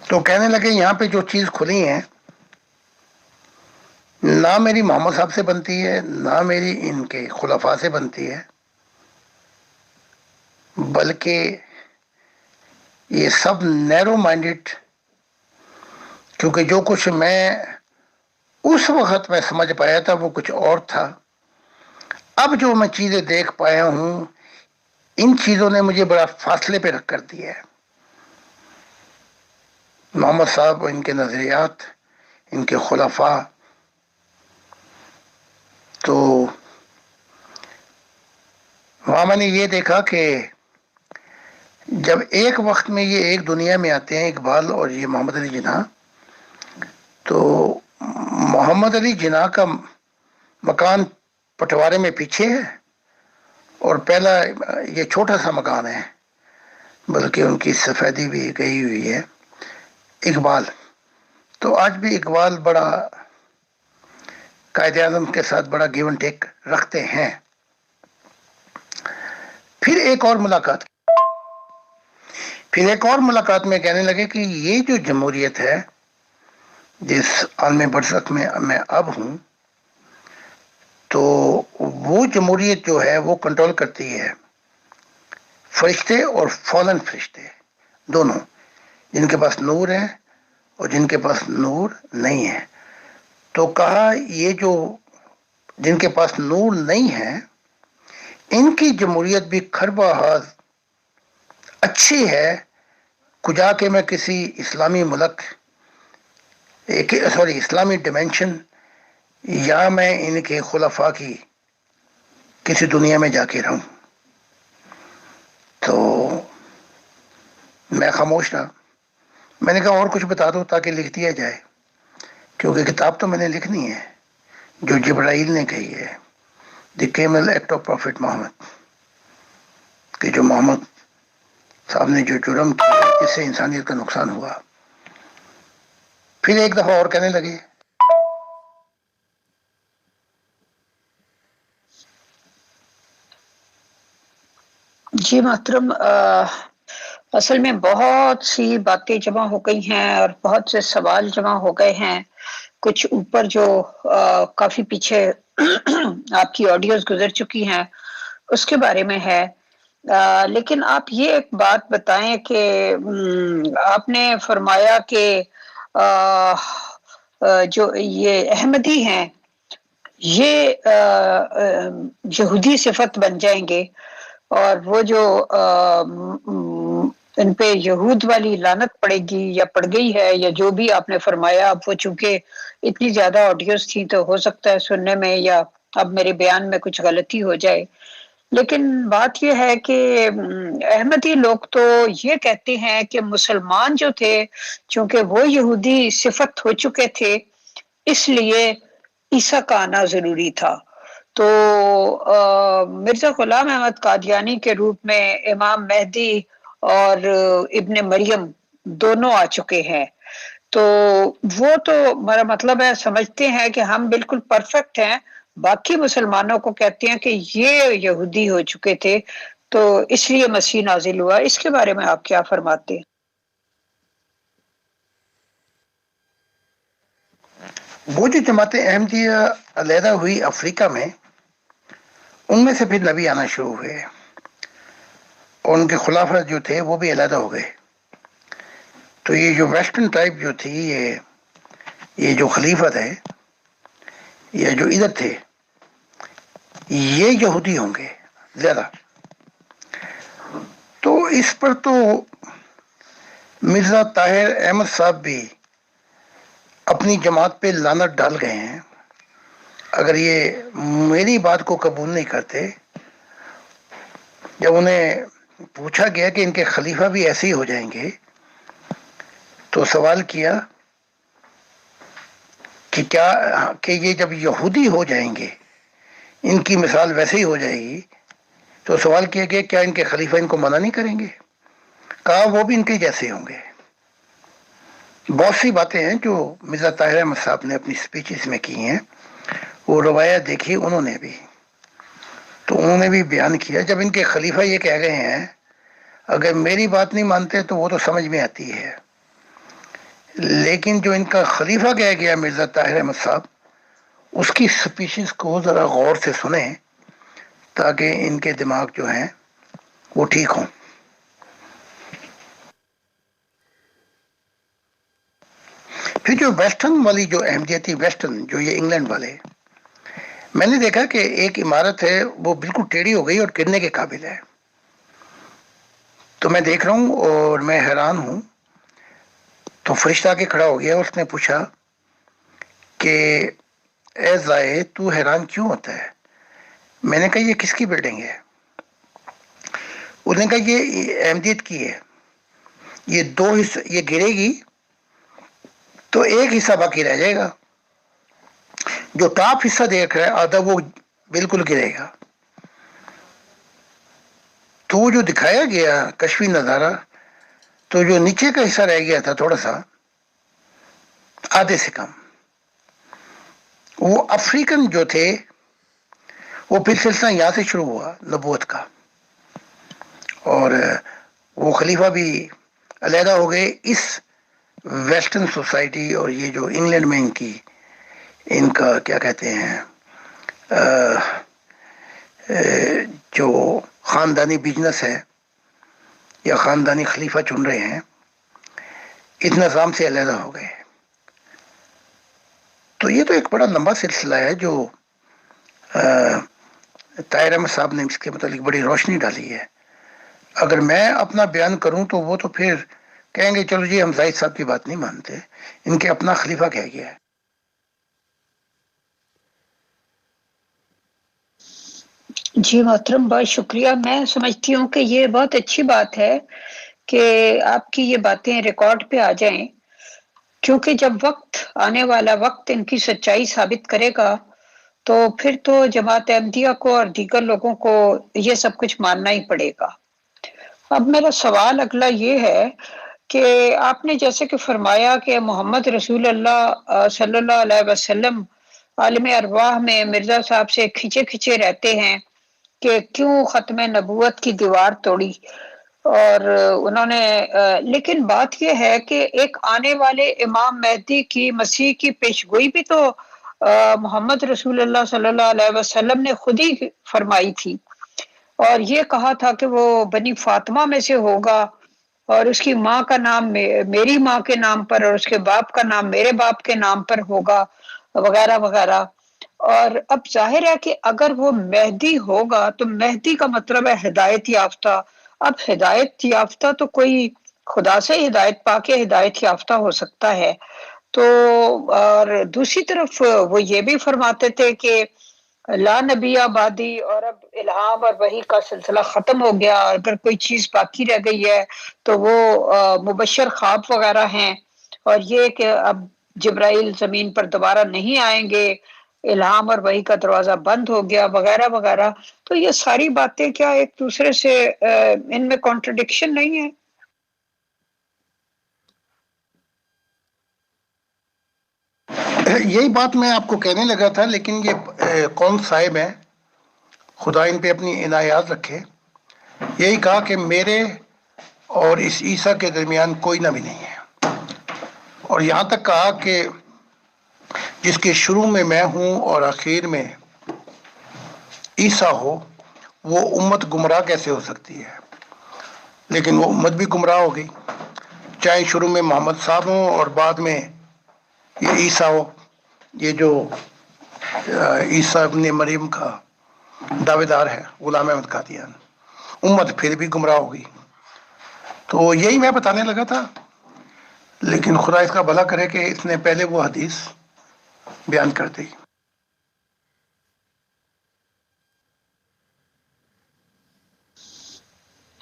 تو کہنے لگے یہاں پہ جو چیز کھلی ہے نہ میری محمد صاحب سے بنتی ہے، نہ میری ان کے خلفاء سے بنتی ہے، بلکہ یہ سب نیرو مائنڈڈ، کیونکہ جو کچھ میں اس وقت میں سمجھ پایا تھا وہ کچھ اور تھا۔ اب جو میں چیزیں دیکھ پایا ہوں ان چیزوں نے مجھے بڑا فاصلے پہ رکھ کر دیا ہے۔ محمد صاحب، ان کے نظریات، ان کے خلفاء، تو وہاں میں نے یہ دیکھا کہ جب ایک وقت میں یہ ایک دنیا میں آتے ہیں اقبال اور یہ محمد علی جناح، تو محمد علی جناح کا مکان پٹوارے میں پیچھے ہے اور پہلا یہ چھوٹا سا مکان ہے، بلکہ ان کی سفیدی بھی گئی ہوئی ہے۔ اقبال تو آج بھی اقبال بڑا قائد اعظم کے ساتھ بڑا گیو اینڈ ٹیک رکھتے ہیں۔ پھر ایک اور ملاقات میں کہنے لگے کہ یہ جو جمہوریت ہے جس عالم برزخ میں میں اب ہوں، تو وہ جمہوریت جو ہے وہ کنٹرول کرتی ہے فرشتے اور فالن فرشتے دونوں، جن کے پاس نور ہے اور جن کے پاس نور نہیں ہے. تو کہا یہ جو جن کے پاس نور نہیں ہے ان کی جمہوریت بھی کھربہ ہاز اچھی ہے، کجا کہ میں کسی اسلامی ملک اسلامی ڈیمینشن یا میں ان کے خلفاء کی کسی دنیا میں جا کے رہوں. تو میں خاموش رہا. میں نے کہا اور کچھ بتا دو تاکہ لکھ دیا جائے، کیونکہ کتاب تو میں نے لکھنی ہے جو جبرائیل نے کہی ہے، دی کیمل ایکٹ آف پروفٹ محمد، کہ جو محمد صاحب نے جو جرم کیا جس سے انسانیت کا نقصان ہوا. پھر ایک دفعہ اور کہنے لگے جی محترم، اصل میں بہت سی باتیں جمع ہو گئی ہیں اور بہت سے سوال جمع ہو گئے ہیں. کچھ اوپر جو کافی پیچھے آپ کی آڈیوز گزر چکی ہیں اس کے بارے میں ہے. لیکن آپ یہ ایک بات بتائیں کہ آپ نے فرمایا کہ جو یہ احمدی ہیں یہ یہودی صفت بن جائیں گے، اور وہ جو ان پہ یہود والی لعنت پڑے گی یا پڑ گئی ہے یا جو بھی آپ نے فرمایا. اب وہ چونکہ اتنی زیادہ آڈیوز تھی تو ہو سکتا ہے سننے میں یا اب میرے بیان میں کچھ غلطی ہو جائے، لیکن بات یہ ہے کہ احمدی لوگ تو یہ کہتے ہیں کہ مسلمان جو تھے چونکہ وہ یہودی صفت ہو چکے تھے اس لیے عیسیٰ کا آنا ضروری تھا. تو مرزا غلام احمد قادیانی کے روپ میں امام مہدی اور ابن مریم دونوں آ چکے ہیں. تو وہ تو میرا مطلب ہے سمجھتے ہیں کہ ہم بالکل پرفیکٹ ہیں، باقی مسلمانوں کو کہتے ہیں کہ یہ یہودی ہو چکے تھے تو اس لیے مسیح نازل ہوا. اس کے بارے میں آپ کیا فرماتے ہیں؟ وہ جو جماعت احمدیہ علیحدہ ہوئی افریقہ میں، ان میں سے پھر نبی آنا شروع ہوئے اور ان کے خلافہ جو تھے وہ بھی علیحدہ ہو گئے. تو یہ جو ویسٹرن ٹائپ جو تھی، یہ جو خلیفہ ہے یا جو ادھر تھے یہ یہودی ہوں گے زیادہ. تو اس پر تو مرزا طاہر احمد صاحب بھی اپنی جماعت پہ لعنت ڈال گئے ہیں. اگر یہ میری بات کو قبول نہیں کرتے، جب انہیں پوچھا گیا کہ ان کے خلیفہ بھی ایسے ہی ہو جائیں گے تو سوال کیا کہ کیا کہ یہ جب یہودی ہو جائیں گے ان کی مثال ویسے ہی ہو جائے گی، تو سوال کیا کہ کیا ان کے خلیفہ ان کو منع نہیں کریں گے؟ کہا وہ بھی ان کے جیسے ہوں گے. بہت سی باتیں ہیں جو مرزا طاہر احمد صاحب نے اپنی سپیچز میں کی ہیں، وہ روایت دیکھی انہوں نے بھی، تو انہوں نے بھی بیان کیا جب ان کے خلیفہ یہ کہہ گئے ہیں اگر میری بات نہیں مانتے تو وہ تو سمجھ میں آتی ہے، لیکن جو ان کا خلیفہ کہہ گیا مرزا طاہر احمد صاحب اس کی سپیچز کو ذرا غور سے سنیں تاکہ ان کے دماغ جو ہیں وہ ٹھیک ہوں. پھر جو ویسٹرن والی جو احمدیت تھی، ویسٹرن جو یہ انگلینڈ والے، میں نے دیکھا کہ ایک عمارت ہے وہ بالکل ٹیڑھی ہو گئی اور گرنے کے قابل ہے. تو میں دیکھ رہا ہوں اور میں حیران ہوں. تو فرشتہ آ کے کھڑا ہو گیا، اس نے پوچھا کہ اے زائد تو حیران کیوں ہوتا ہے؟ میں نے کہا یہ کس کی بلڈنگ ہے؟ اس نے کہا یہ احمدیت کی ہے، یہ دو حصے، یہ گرے گی تو ایک حصہ باقی رہ جائے گا، جو ٹاپ حصہ دیکھ رہا ہے آدھا وہ بالکل گرے گا. تو وہ جو دکھایا گیا کشفی نظارہ، تو جو نیچے کا حصہ رہ گیا تھا تھوڑا سا آدھے سے کم، وہ افریقن جو تھے وہ پھر سلسلہ یہاں سے شروع ہوا نبوت کا، اور وہ خلیفہ بھی علیحدہ ہو گئے. اس ویسٹرن سوسائٹی اور یہ جو انگلینڈ میں ان کا کیا کہتے ہیں جو خاندانی بزنس ہے یا خاندانی خلیفہ چن رہے ہیں اس نظام سے علیحدہ ہو گئے. تو یہ تو ایک بڑا لمبا سلسلہ ہے جو طاہر احمد صاحب نے اس کے متعلق بڑی روشنی ڈالی ہے. اگر میں اپنا بیان کروں تو وہ تو پھر کہیں گے چلو جی ہم زاہد صاحب کی بات نہیں مانتے، ان کے اپنا خلیفہ کہہ گیا ہے. جی محترم، بہت شکریہ. میں سمجھتی ہوں کہ یہ بہت اچھی بات ہے کہ آپ کی یہ باتیں ریکارڈ پہ آ جائیں، کیونکہ جب وقت آنے والا وقت ان کی سچائی ثابت کرے گا تو پھر تو جماعت احمدیہ کو اور دیگر لوگوں کو یہ سب کچھ ماننا ہی پڑے گا. اب میرا سوال اگلا یہ ہے کہ آپ نے جیسے کہ فرمایا کہ محمد رسول اللہ صلی اللہ علیہ وسلم عالم ارواح میں مرزا صاحب سے کھچے کھچے رہتے ہیں کہ کیوں ختم نبوت کی دیوار توڑی، اور انہوں نے لیکن بات یہ ہے کہ ایک آنے والے امام مہدی کی مسیح کی پیشگوئی بھی تو محمد رسول اللہ صلی اللہ علیہ وسلم نے خود ہی فرمائی تھی، اور یہ کہا تھا کہ وہ بنی فاطمہ میں سے ہوگا اور اس کی ماں کا نام میری ماں کے نام پر اور اس کے باپ کا نام میرے باپ کے نام پر ہوگا، وغیرہ وغیرہ. اور اب ظاہر ہے کہ اگر وہ مہدی ہوگا تو مہدی کا مطلب ہے ہدایت یافتہ. اب ہدایت یافتہ تو کوئی خدا سے ہدایت پا کے ہدایت یافتہ ہو سکتا ہے. تو اور دوسری طرف وہ یہ بھی فرماتے تھے کہ لا نبی آبادی، اور اب الہام اور وحی کا سلسلہ ختم ہو گیا، اگر کوئی چیز باقی رہ گئی ہے تو وہ مبشر خواب وغیرہ ہیں، اور یہ کہ اب جبرائیل زمین پر دوبارہ نہیں آئیں گے، الہام اور وحی کا دروازہ بند ہو گیا، وغیرہ وغیرہ. تو یہ ساری باتیں کیا ایک دوسرے سے ان میں کانٹرڈکشن نہیں ہے؟ یہی بات میں آپ کو کہنے لگا تھا، لیکن یہ کون صاحب ہیں، خدا ان پہ اپنی عنایات رکھے، یہی کہا کہ میرے اور اس عیسیٰ کے درمیان کوئی نبی نہیں ہے، اور یہاں تک کہا کہ جس کے شروع میں ہوں اور آخر میں عیسیٰ ہو وہ امت گمراہ کیسے ہو سکتی ہے. لیکن وہ امت بھی گمراہ ہو گئی، چاہے شروع میں محمد صاحب ہوں اور بعد میں یہ عیسیٰ ہو، یہ جو عیسیٰ ابن مریم کا دعوے دار ہے غلام احمد قادیان، امت پھر بھی گمراہ ہو گئی. تو یہی میں بتانے لگا تھا، لیکن خدا اس کا بھلا کرے کہ اس نے پہلے وہ حدیث بیان کر دی.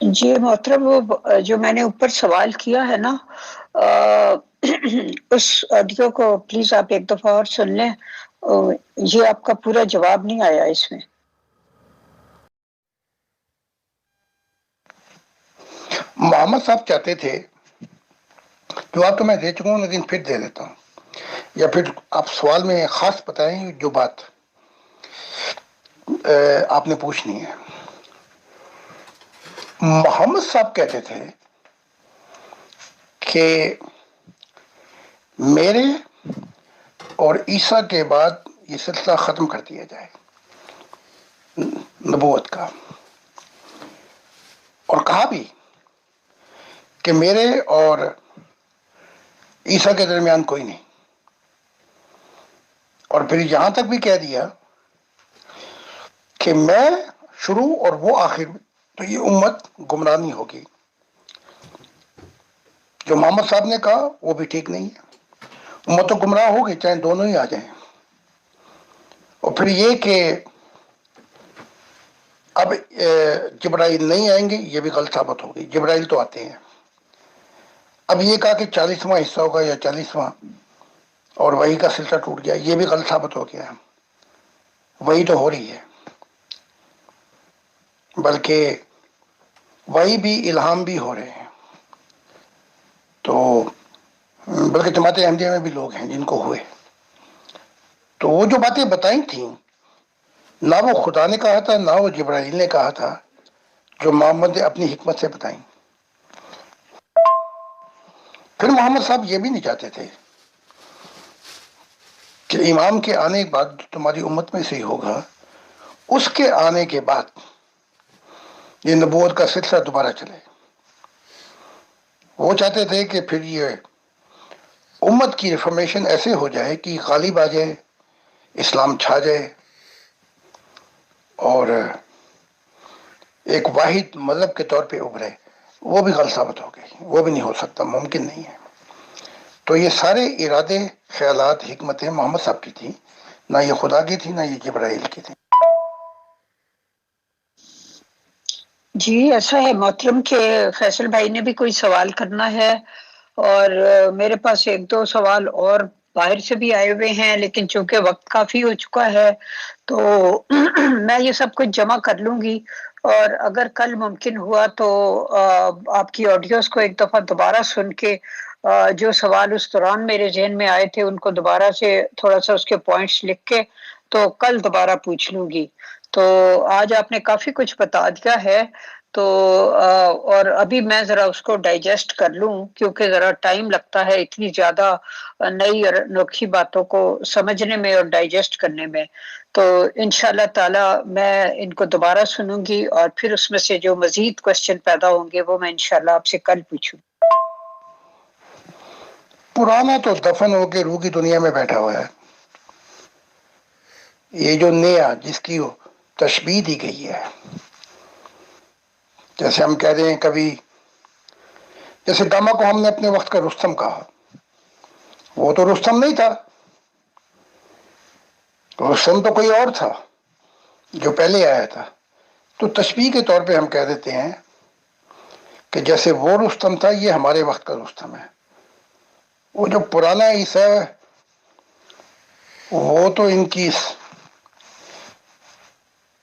جی محترم، وہ جو میں نے اوپر سوال کیا ہے نا، اس آڈیو کو پلیز آپ ایک دفعہ اور سن لیں، یہ آپ کا پورا جواب نہیں آیا اس میں. محمد صاحب چاہتے تھے، جواب تو میں دے چکا ہوں لیکن پھر دے دیتا ہوں، یا پھر آپ سوال میں خاص بتائیں جو بات آپ نے پوچھنی ہے. محمد صاحب کہتے تھے کہ میرے اور عیسیٰ کے بعد یہ سلسلہ ختم کر دیا جائے نبوت کا، اور کہا بھی کہ میرے اور عیسیٰ کے درمیان کوئی نہیں، اور پھر یہاں تک بھی کہہ دیا کہ میں شروع اور وہ آخر میں، تو یہ امت گمراہ نہیں ہوگی. جو محمد صاحب نے کہا وہ بھی ٹھیک نہیں ہے، امت تو گمراہ ہوگی چاہے دونوں ہی آ جائیں. اور پھر یہ کہ اب جبرائیل نہیں آئیں گے، یہ بھی غلط ثابت ہوگی، جبرائیل تو آتے ہیں. اب یہ کہا کہ 40واں حصہ ہوگا یا 40واں، اور وہی کا سلسلہ ٹوٹ گیا، یہ بھی غلط ثابت ہو گیا. وہی تو ہو رہی ہے، بلکہ وہی بھی الہام بھی ہو رہے ہیں. تو بلکہ جماعت احمدیہ میں بھی لوگ ہیں جن کو ہوئے. تو وہ جو باتیں بتائی تھیں، نہ وہ خدا نے کہا تھا نہ وہ جبرائیل نے کہا تھا، جو محمد نے اپنی حکمت سے بتائیں. پھر محمد صاحب یہ بھی نہیں چاہتے تھے کہ امام کے آنے کے بعد تمہاری امت میں سے ہی ہوگا اس کے آنے کے بعد یہ نبوت کا سلسلہ دوبارہ چلے. وہ چاہتے تھے کہ پھر یہ امت کی ریفارمیشن ایسے ہو جائے کہ غالب آ جائے، اسلام چھا جائے اور ایک واحد مذہب کے طور پہ ابھرے. وہ بھی غلط ثابت ہو گئی، وہ بھی نہیں ہو سکتا، ممکن نہیں ہے. تو یہ سارے ارادے، خیالات، حکمتیں محمد صاحب کی تھیں، نہ یہ خدا کی تھی، نہ یہ جبرائیل کی تھی. جی ایسا ہے محترم کہ فیصل بھائی نے بھی کوئی سوال کرنا ہے، اور میرے پاس ایک دو سوال اور باہر سے بھی آئے ہوئے ہیں، لیکن چونکہ وقت کافی ہو چکا ہے تو میں یہ سب کچھ جمع کر لوں گی، اور اگر کل ممکن ہوا تو آپ کی آڈیوز کو ایک دفعہ دوبارہ سن کے جو سوال اس دوران میرے ذہن میں آئے تھے ان کو دوبارہ سے تھوڑا سا اس کے پوائنٹس لکھ کے تو کل دوبارہ پوچھ لوں گی. تو آج آپ نے کافی کچھ بتا دیا ہے، تو اور ابھی میں ذرا اس کو ڈائجسٹ کر لوں کیونکہ ذرا ٹائم لگتا ہے اتنی زیادہ نئی اور انوکھی باتوں کو سمجھنے میں اور ڈائجسٹ کرنے میں. تو انشاءاللہ تعالی میں ان کو دوبارہ سنوں گی اور پھر اس میں سے جو مزید کوشچن پیدا ہوں گے وہ میں انشاءاللہ آپ سے کل پوچھوں. پرانا تو دفن ہو کے روح کی دنیا میں بیٹھا ہوا ہے. یہ جو نیا جس کی تشبیہ دی گئی ہے، جیسے ہم کہہ رہے ہیں کبھی، جیسے گاما کو ہم نے اپنے وقت کا رستم کہا، وہ تو رستم نہیں تھا، رستم تو کوئی اور تھا جو پہلے آیا تھا. تو تشبیہ کے طور پہ ہم کہہ دیتے ہیں کہ جیسے وہ رستم تھا، یہ ہمارے وقت کا رستم ہے. وہ جو پرانا عیسیٰ ہے وہ تو ان کی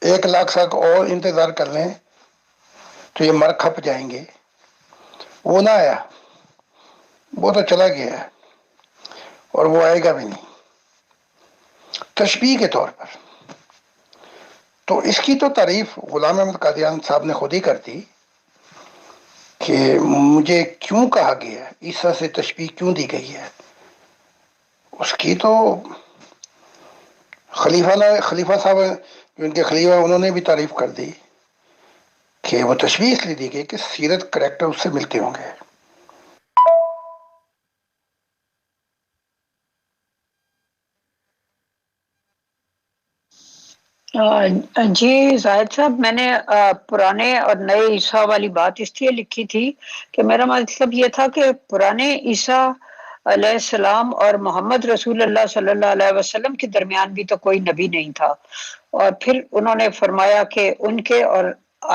1,00,000 سال اور انتظار کر لیں تو یہ مر کھپ جائیں گے. وہ نہ آیا، وہ تو چلا گیا ہے اور وہ آئے گا بھی نہیں. تشبیہ کے طور پر تو اس کی تو تعریف غلام احمد قادیان صاحب نے خود ہی کر دی کہ مجھے کیوں کہا گیا، عیسیٰ سے تشبیہ کیوں دی گئی ہے. اس کی تو خلیفہ صاحب جو ان کے خلیفہ انہوں نے بھی تعریف کر دی کہ وہ تشبیہ اس لیے دی گئی کہ سیرت کریکٹر اس سے ملتے ہوں گے. جی زاہد صاحب، میں نے پرانے اور نئے عیسیٰ والی بات اس لیے لکھی تھی کہ میرا مطلب یہ تھا کہ پرانے عیسیٰ علیہ السلام اور محمد رسول اللہ صلی اللہ علیہ وسلم کے درمیان بھی تو کوئی نبی نہیں تھا، اور پھر انہوں نے فرمایا کہ ان کے اور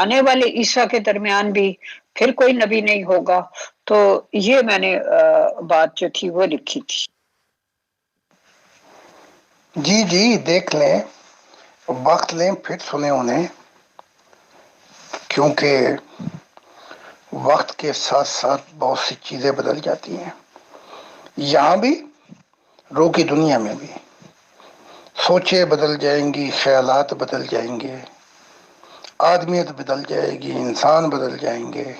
آنے والے عیسیٰ کے درمیان بھی پھر کوئی نبی نہیں ہوگا. تو یہ میں نے بات جو تھی وہ لکھی تھی. جی جی دیکھ لیں، وقت لیں، پھر سنیں انہیں، کیونکہ وقت کے ساتھ ساتھ بہت سی چیزیں بدل جاتی ہیں، یہاں بھی، روح کی دنیا میں بھی. سوچیں بدل جائیں گی، خیالات بدل جائیں گے، آدمیت بدل جائے گی، انسان بدل جائیں گے،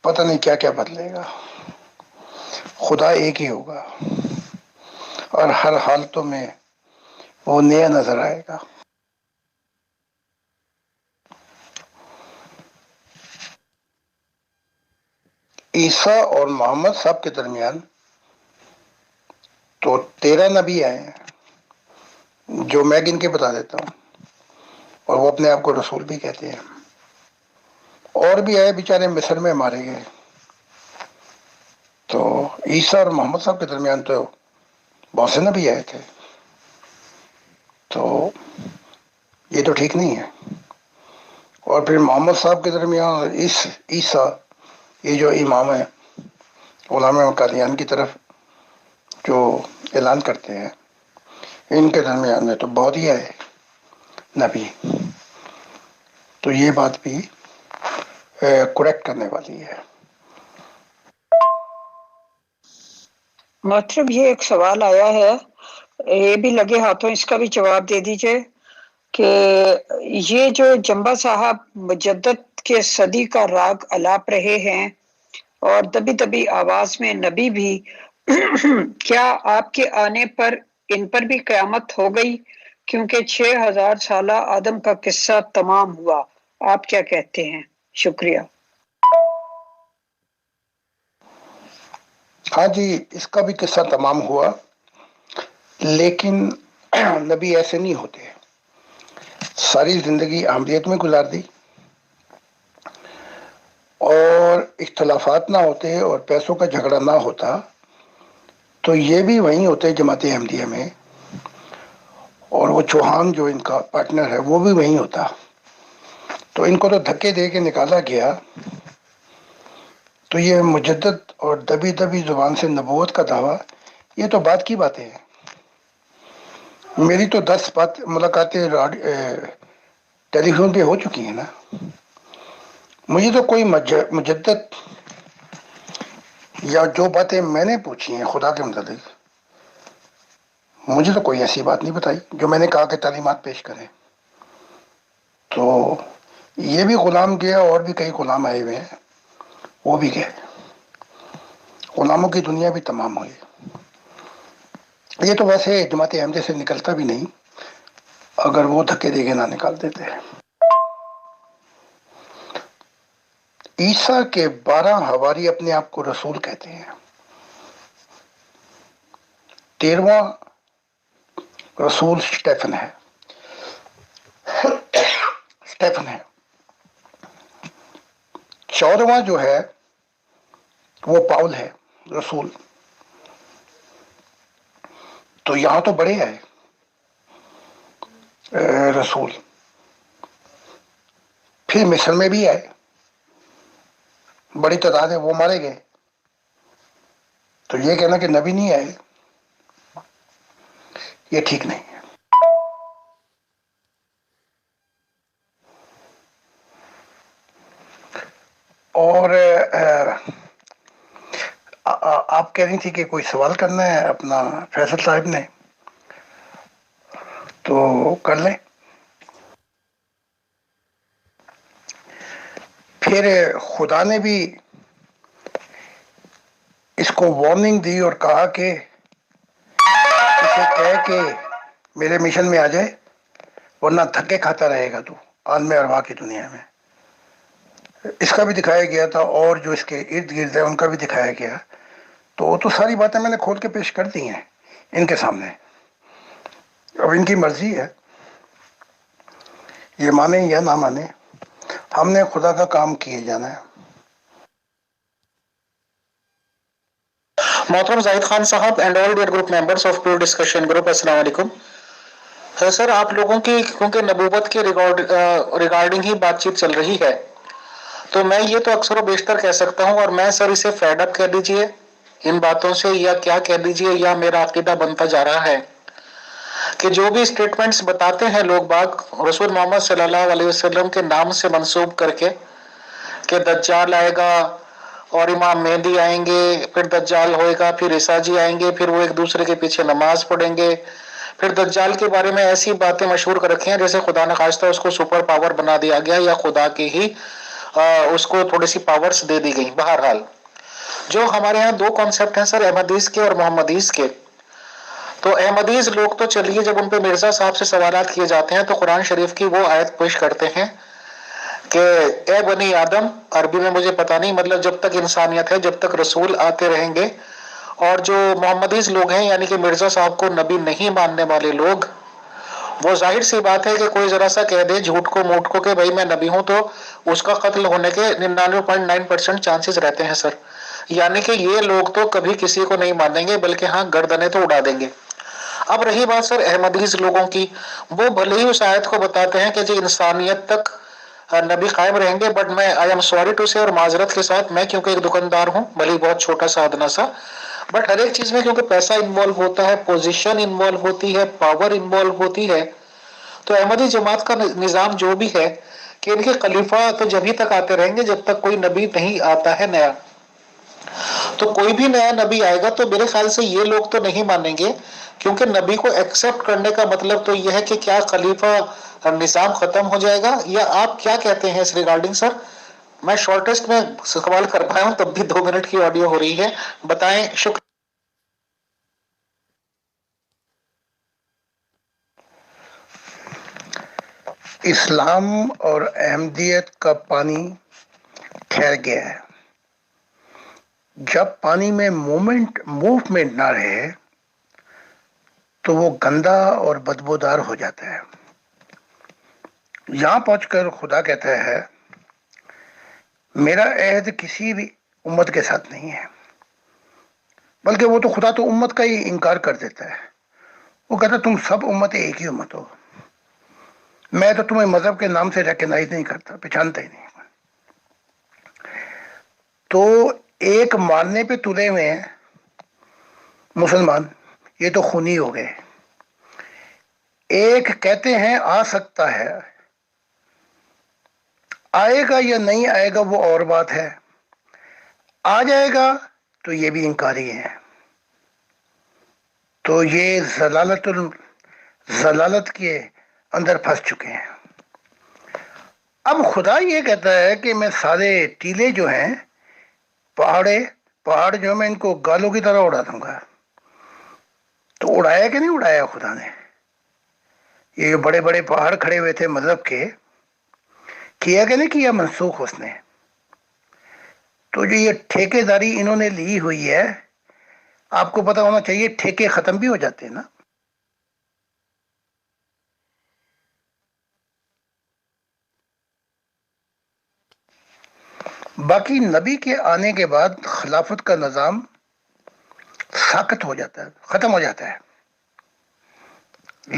پتہ نہیں کیا کیا بدلے گا. خدا ایک ہی ہوگا اور ہر حالتوں میں وہ نیا نظر آئے گا. عیسیٰ اور محمد صاحب کے درمیان تو 13 نبی آئے ہیں جو میں گن کے بتا دیتا ہوں، اور وہ اپنے آپ کو رسول بھی کہتے ہیں. اور بھی آئے بیچارے مصر میں مارے گئے. تو عیسیٰ اور محمد صاحب کے درمیان تو بہت سے نبی آئے تھے، تو یہ تو ٹھیک نہیں ہے. اور پھر محمد صاحب کے درمیان اس عیسیٰ، یہ جو امام ہے غلام احمد قادیان کی طرف جو اعلان کرتے ہیں، ان کے درمیان میں تو بہت ہی آئے نبی. تو یہ بات بھی کریکٹ کرنے والی ہے. محترم یہ ایک سوال آیا ہے، یہ بھی لگے ہاتھوں اس کا بھی جواب دے دیجئے کہ یہ جو جمبا صاحب مجدد کے صدی کا راگ الاپ رہے ہیں اور دبی دبی آواز میں نبی بھی، کیا آپ کے آنے پر ان پر بھی قیامت ہو گئی کیونکہ 6000 سالہ آدم کا قصہ تمام ہوا۔ آپ کیا کہتے ہیں؟ شکریہ۔ ہاں جی، اس کا بھی قصہ تمام ہوا، لیکن نبی ایسے نہیں ہوتے۔ ساری زندگی احمدیت میں گزار دی، اور اختلافات نہ ہوتے اور پیسوں کا جھگڑا نہ ہوتا تو یہ بھی وہیں ہوتے جماعت احمدیہ میں، اور وہ چوہان جو ان کا پارٹنر ہے وہ بھی وہیں ہوتا۔ تو ان کو تو دھکے دے کے نکالا گیا۔ تو یہ مجدد اور دبی دبی زبان سے نبوت کا دعویٰ، یہ تو بات کی باتیں ہیں۔ میری تو 10 ملاقاتیں ٹیلی فون پہ ہو چکی ہیں نا۔ مجھے تو کوئی مجدد یا جو باتیں میں نے پوچھی ہیں خدا کے متعلق، مجھے تو کوئی ایسی بات نہیں بتائی جو میں نے کہا کہ تعلیمات پیش کریں۔ تو یہ بھی غلام گیا، اور بھی کئی غلام آئے ہوئے ہیں، وہ بھی گئے، غلاموں کی دنیا بھی تمام ہوئی۔ یہ تو ویسے جماعت احمدیہ سے نکلتا بھی نہیں اگر وہ دھکے دے کے نہ نکال دیتے ہیں۔ عیسیٰ کے 12 حواری اپنے آپ کو رسول کہتے ہیں۔ 13واں رسول سٹیفن ہے۔ سٹیفن ہے۔ 14واں جو ہے وہ پاؤل ہے، رسول۔ تو یہاں تو بڑے آئے رسول، پھر مصر میں بھی آئے، بڑی تعداد ہے، وہ مارے گئے۔ تو یہ کہنا کہ نبی نہیں آئے، یہ ٹھیک نہیں ہے۔ اور آپ کہہ رہی تھی کہ کوئی سوال کرنا ہے اپنا فیصل صاحب نے، تو کر لیں۔ پھر خدا نے بھی اس کو وارننگ دی اور کہا کہ اسے کہہ کہ میرے مشن میں آ جائے، ورنہ دھکے کھاتا رہے گا تو عالم ارواح کی دنیا میں۔ اس کا بھی دکھایا گیا تھا، اور جو اس کے ارد گرد ہے ان کا بھی دکھایا گیا۔ تو وہ تو ساری باتیں میں نے کھول کے پیش کر دی ہیں ان کے سامنے، اب ان کی مرضی ہے، یہ مانیں یا نہ مانیں، ہم نے خدا کا کام کیے جانا ہے۔ محترم زاہد خان صاحب and all dear group members of pure discussion group, السلام علیکم۔ سر آپ لوگوں کی کیونکہ نبوت کے ریگارڈنگ ہی بات چیت چل رہی ہے، تو میں یہ تو اکثر و بیشتر کہہ سکتا ہوں، اور میں سر اسے فیڈ اپ کہہ دیجئے ان باتوں سے، یا کیا کہہ دیجئے، یا میرا عقیدہ بنتا جا رہا ہے کہ جو بھی اسٹیٹمنٹس بتاتے ہیں لوگ باغ رسول محمد صلی اللہ علیہ وسلم کے نام سے منسوب کر کے کہ دجال آئے گا اور امام مہدی آئیں گے، پھر دجال ہوئے گا، پھر عیسیٰ جی آئیں گے، پھر وہ ایک دوسرے کے پیچھے نماز پڑھیں گے، پھر دجال کے بارے میں ایسی باتیں مشہور کر رکھی ہیں جیسے خدا نخواستہ اس کو سپر پاور بنا دیا گیا، یا خدا کے ہی اس کو تھوڑی سی پاورز دے دی گئی۔ بہرحال جو ہمارے ہاں دو کانسیپٹ ہیں سر، احمدیز کے اور محمدیز کے۔ تو احمدیز لوگ تو چلیے جب ان پہ مرزا صاحب سے سوالات کیے جاتے ہیں تو قرآن شریف کی وہ آیت پیش کرتے ہیں کہ اے بنی آدم، عربی میں مجھے پتا نہیں، مطلب جب تک انسانیت ہے، جب تک رسول آتے رہیں گے، اور جو محمدیز لوگ ہیں یعنی کہ مرزا صاحب کو نبی نہیں ماننے والے لوگ، وہ ظاہر سی بات ہے کہ کوئی ذرا سا کہہ دے جھوٹ کو موٹ کو کہ بھائی میں نبی ہوں، تو اس کا قتل ہونے کے 99.9% چانسز رہتے ہیں سر۔ یعنی کہ یہ لوگ تو کبھی کسی کو نہیں مانیں گے، بلکہ ہاں گردنیں تو اڑا دیں گے۔ اب رہی بات سر احمدیز لوگوں کی، وہ بھلے ہی اس آیت کو بتاتے ہیں کہ جی انسانیت تک نبی قائم رہیں گے، بٹ میں آئی ایم سوری ٹو سے، اور معذرت کے ساتھ، میں کیونکہ ایک دکاندار ہوں، بھلے ہی بہت چھوٹا سا ادنا سا، بٹ ہر ایک چیز میں کیونکہ پیسہ انوالو ہوتا ہے، پوزیشن انوالو ہوتی ہے، پاور انوالو ہوتی ہے، تو احمدی جماعت کا نظام جو بھی ہے کہ ان کے خلیفہ تو جبھی تک آتے رہیں گے جب تک کوئی نبی نہیں آتا ہے نیا۔ تو کوئی بھی نیا نبی آئے گا تو میرے خیال سے یہ لوگ تو نہیں مانیں گے، کیونکہ نبی کو ایکسپٹ کرنے کا مطلب تو یہ ہے کہ کیا خلیفہ نظام ختم ہو جائے گا، یا آپ کیا کہتے ہیں اس ریگارڈنگ سر؟ میں شارٹیسٹ میں سوال کر پایا ہوں، تب بھی 2 منٹ کی آڈیو ہو رہی ہے، بتائیں۔ شکریہ۔ اسلام اور احمدیت کا پانی ٹھہر گیا ہے. جب پانی میں موومنٹ نہ رہے تو وہ گندا اور بدبودار ہو جاتا ہے. یہاں پہنچ کر خدا کہتا ہے میرا عہد کسی بھی امت کے ساتھ نہیں ہے. بلکہ وہ تو خدا تو امت کا ہی انکار کر دیتا ہے. وہ کہتا ہے تم سب امت ایک ہی امت ہو. میں تو تمہیں مذہب کے نام سے ریکگنائز نہیں کرتا، پہچانتا ہی نہیں. تو ایک مارنے پہ تلے ہوئے ہیں مسلمان، یہ تو خونی ہو گئے. ایک کہتے ہیں آ سکتا ہے، آئے گا یا نہیں آئے گا وہ اور بات ہے. آ جائے گا تو یہ بھی انکاری ہے. تو یہ ضلالت کے اندر پھنس چکے ہیں. اب خدا یہ کہتا ہے کہ میں سارے ٹیلے جو ہیں، پہاڑ جو میں ان کو گالوں کی طرح اڑا دوں گا. تو اڑایا کہ نہیں اڑایا خدا نے؟ یہ بڑے بڑے پہاڑ کھڑے ہوئے تھے مذہب کے، کیا کہ نہیں کیا منسوخ اس نے؟ تو جو یہ ٹھیکے داری انہوں نے لی ہوئی ہے، آپ کو پتا ہونا چاہیے ٹھیکے ختم بھی ہو جاتے ہیں نا. باقی نبی کے آنے کے بعد خلافت کا نظام ساقط ہو جاتا ہے، ختم ہو جاتا ہے.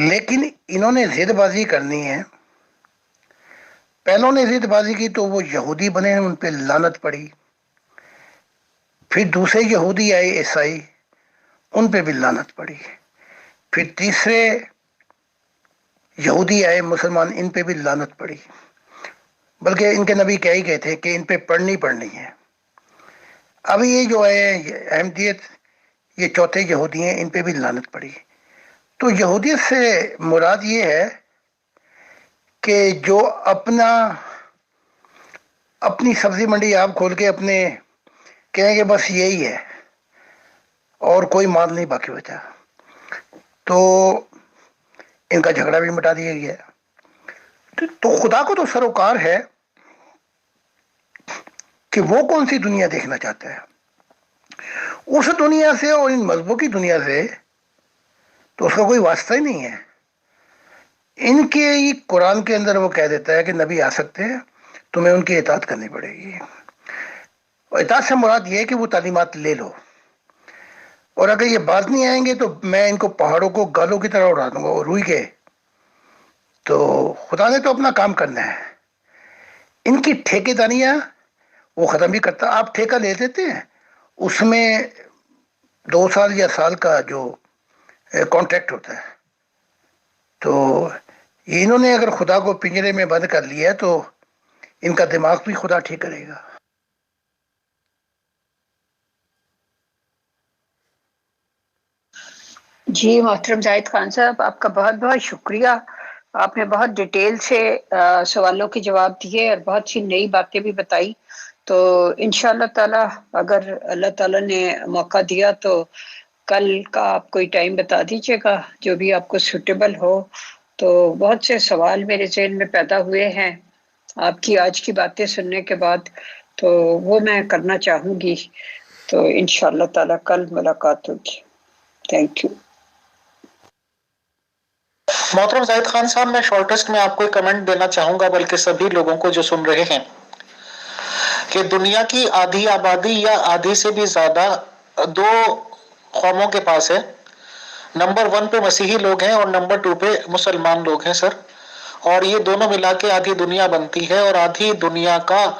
لیکن انہوں نے ضد بازی کرنی ہے. پہلوں نے ضد بازی کی تو وہ یہودی بنے، ان پہ لعنت پڑی. پھر دوسرے یہودی آئے عیسائی، ان پہ بھی لعنت پڑی. پھر تیسرے یہودی آئے مسلمان، ان پہ بھی لعنت پڑی. بلکہ ان کے نبی کہہ ہی گئے تھے کہ ان پہ پڑنی ہے. اب یہ جو ہے احمدیت، یہ چوتھے یہودی ہیں، ان پہ بھی لعنت پڑی. تو یہودیت سے مراد یہ ہے کہ جو اپنی سبزی منڈی آپ کھول کے اپنے کہیں کہ بس یہی ہے اور کوئی مال نہیں باقی بچا. تو ان کا جھگڑا بھی مٹا دیا گیا. تو خدا کو تو سروکار ہے کہ وہ کون سی دنیا دیکھنا چاہتا ہے. اس دنیا سے اور ان مذہبوں کی دنیا سے تو اس کا کوئی واسطہ ہی نہیں ہے. ان کے ہی قرآن کے اندر وہ کہہ دیتا ہے کہ نبی آ سکتے ہیں، تمہیں ان کی اطاعت کرنی پڑے گی. اور اطاعت سے مراد یہ ہے کہ وہ تعلیمات لے لو، اور اگر یہ باز نہیں آئیں گے تو میں ان کو پہاڑوں کو گالوں کی طرح اڑا دوں گا. اور روئی کے تو خدا نے تو اپنا کام کرنا ہے. ان کی ٹھیکے داریاں وہ ختم بھی کرتا. آپ ٹھیکہ لے دیتے ہیں، اس میں 2 سال یا سال کا جو کانٹریکٹ ہوتا ہے. تو انہوں نے اگر خدا کو پنجرے میں بند کر لیا تو ان کا دماغ بھی خدا ٹھیک کرے گا. جی محترم زاہد خان صاحب، آپ کا بہت بہت شکریہ. آپ نے بہت ڈیٹیل سے سوالوں کے جواب دیے اور بہت سی نئی باتیں بھی بتائی. تو انشاءاللہ تعالی اگر اللہ تعالی نے موقع دیا تو کل کا آپ کوئی ٹائم بتا دیجیے گا جو بھی آپ کو سوٹیبل ہو. تو بہت سے سوال میرے ذہن میں پیدا ہوئے ہیں آپ کی آج کی باتیں سننے کے بعد، تو وہ میں کرنا چاہوں گی. تو انشاءاللہ تعالی کل ملاقات ہوگی. Thank you. محترم زاہد خان صاحب، میں شارٹسٹ میں آپ کو ایک کمنٹ دینا چاہوں گا، بلکہ سبھی لوگوں کو جو سن رہے ہیں، کہ دنیا کی آدھی آبادی یا آدھی سے بھی زیادہ 2 قوموں کے پاس ہے. نمبر 1 پہ مسیحی لوگ ہیں اور نمبر 2 پہ مسلمان لوگ ہیں سر. اور یہ دونوں ملا کے آدھی دنیا بنتی ہے. اور آدھی دنیا کا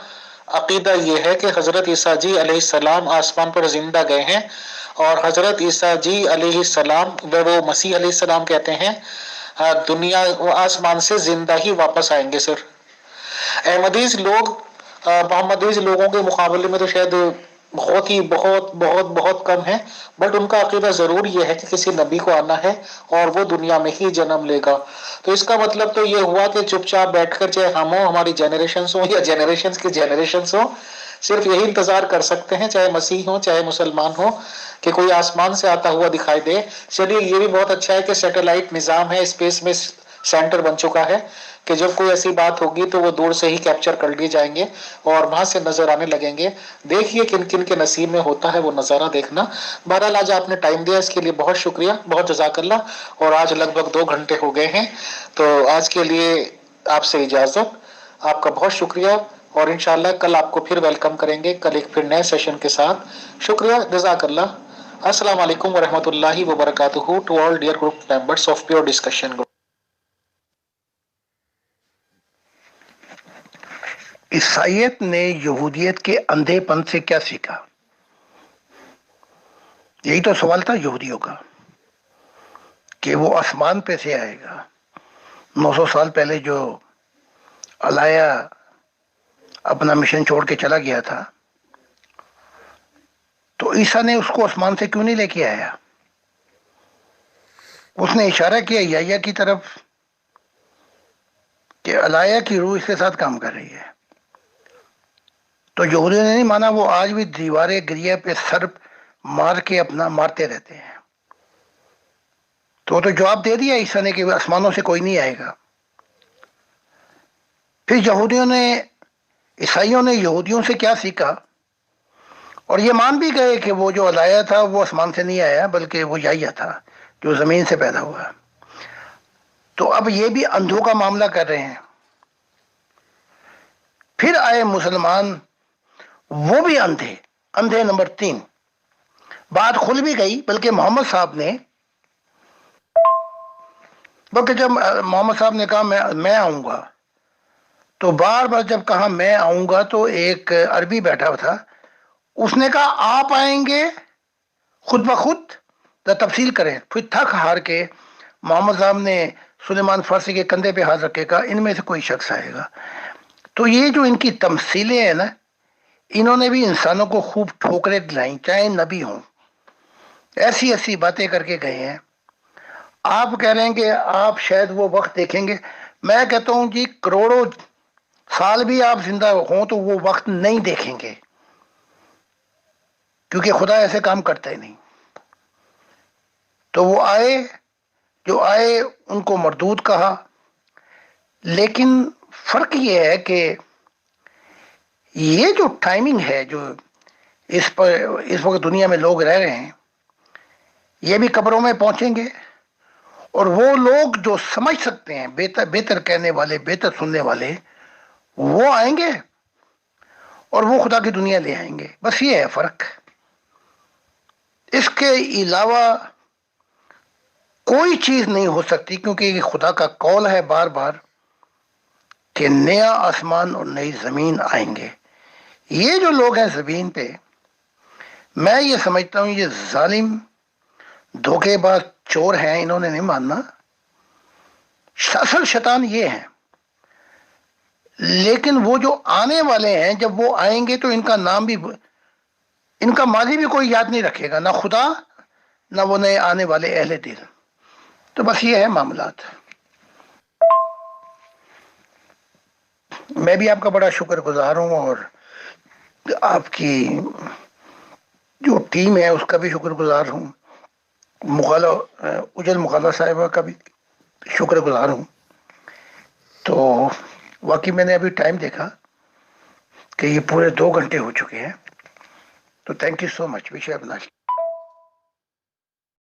عقیدہ یہ ہے کہ حضرت عیسیٰ جی علیہ السلام آسمان پر زندہ گئے ہیں، اور حضرت عیسیٰ جی علیہ السلام وہ مسیح علیہ السلام کہتے ہیں دنیا آسمان سے زندہ ہی واپس آئیں گے سر. احمدیز لوگ محمدیز لوگوں کے مقابلے میں تو شاید بہت کم ہے، بٹ ان کا عقیدہ ضرور یہ ہے کہ کسی نبی کو آنا ہے اور وہ دنیا میں ہی جنم لے گا. تو اس کا مطلب تو یہ ہوا کہ چپ چاپ بیٹھ کر چاہے ہم ہوں، ہماری جنریشنز ہوں یا جنریشنز کی جنریشنز ہوں، صرف یہی انتظار کر سکتے ہیں، چاہے مسیح ہوں چاہے مسلمان ہوں، کہ کوئی آسمان سے آتا ہوا دکھائی دے. چلیے یہ بھی بہت اچھا ہے کہ سیٹلائٹ نظام ہے، اسپیس میں سینٹر بن چکا ہے. کہ جب کوئی ایسی بات ہوگی تو وہ دور سے ہی کیپچر کر لیے جائیں گے اور وہاں سے نظر آنے لگیں گے. دیکھیے کن کن کے نصیب میں ہوتا ہے وہ نظارہ دیکھنا. بہرحال آج آپ نے ٹائم دیا اس کے لیے بہت شکریہ, بہت جزاک اللہ. اور آج لگ بھگ 2 گھنٹے ہو گئے ہیں, تو آج کے لیے آپ سے اجازت. آپ کا بہت شکریہ, اور انشاءاللہ کل آپ کو پھر ویلکم کریں گے, کل ایک پھر نئے سیشن کے ساتھ. شکریہ, جزاک اللہ. السلام علیکم ورحمۃ اللہ وبرکاتہ to all dear group members of pure discussion group. عیسائیت نے یہودیت کے اندھے پن سے کیا سیکھا؟ یہی تو سوال تھا یہودیوں کا کہ وہ آسمان پہ سے آئے گا. 900 سال پہلے جو علایا اپنا مشن چھوڑ کے چلا گیا تھا, تو عیسیٰ نے اس کو آسمان سے کیوں نہیں لے کے آیا؟ اس نے اشارہ کیا یحییٰ کی طرف کہ علایا کی روح اس کے ساتھ کام کر رہی ہے. تو یہودیوں نے نہیں مانا, وہ آج بھی دیوارے گریہ پہ سر مار کے اپنا مارتے رہتے ہیں. تو جواب دے دیا عیسیٰ نے کہ آسمانوں سے کوئی نہیں آئے گا. پھر عیسائیوں نے یہودیوں سے کیا سیکھا, اور یہ مان بھی گئے کہ وہ جو علایا تھا وہ آسمان سے نہیں آیا بلکہ وہ یحییٰ تھا جو زمین سے پیدا ہوا. تو اب یہ بھی اندھوں کا معاملہ کر رہے ہیں. پھر آئے مسلمان, وہ بھی اندھے نمبر 3. بات کھل بھی گئی, بلکہ محمد صاحب نے جب محمد صاحب نے کہا میں آؤں گا, تو بار بار جب کہا میں آؤں گا تو ایک عربی بیٹھا ہوا تھا, اس نے کہا آپ آئیں گے خود بخود, تفصیل کریں. پھر تھک ہار کے محمد صاحب نے سلیمان فارسی کے کندھے پہ ہاتھ رکھے, کہا ان میں سے کوئی شخص آئے گا. تو یہ جو ان کی تمثیلیں ہیں نا, انہوں نے بھی انسانوں کو خوب ٹھوکریں دلائیں, چاہے نبی ہوں. ایسی ایسی باتیں کر کے گئے ہیں. آپ کہہ رہے ہیں کہ آپ شاید وہ وقت دیکھیں گے. میں کہتا ہوں جی کروڑوں سال بھی آپ زندہ ہوں تو وہ وقت نہیں دیکھیں گے, کیونکہ خدا ایسے کام کرتا ہی نہیں. تو وہ جو آئے ان کو مردود کہا. لیکن فرق یہ ہے کہ یہ جو ٹائمنگ ہے جو اس وقت دنیا میں لوگ رہ رہے ہیں, یہ بھی قبروں میں پہنچیں گے, اور وہ لوگ جو سمجھ سکتے ہیں, بہتر کہنے والے, بہتر سننے والے, وہ آئیں گے اور وہ خدا کی دنیا لے آئیں گے. بس یہ ہے فرق. اس کے علاوہ کوئی چیز نہیں ہو سکتی, کیونکہ یہ خدا کا قول ہے بار بار کہ نیا آسمان اور نئی زمین آئیں گے. یہ جو لوگ ہیں زمین پہ, میں یہ سمجھتا ہوں یہ ظالم دھوکے باز چور ہیں, انہوں نے نہیں ماننا. اصل شیطان یہ ہیں. لیکن وہ جو آنے والے ہیں, جب وہ آئیں گے تو ان کا نام بھی, ان کا ماضی بھی کوئی یاد نہیں رکھے گا, نہ خدا نہ وہ نئے آنے والے اہل دل. تو بس یہ ہے معاملات. میں بھی آپ کا بڑا شکر گزار ہوں, اور آپ کی جو ٹیم ہے اس کا بھی شکر گزار ہوں. اجل مغالہ صاحبہ کا بھی شکر گزار ہوں. تو واقعی میں نے ابھی ٹائم دیکھا کہ یہ پورے 2 گھنٹے ہو چکے ہیں. تو thank you so much. Wish you have nice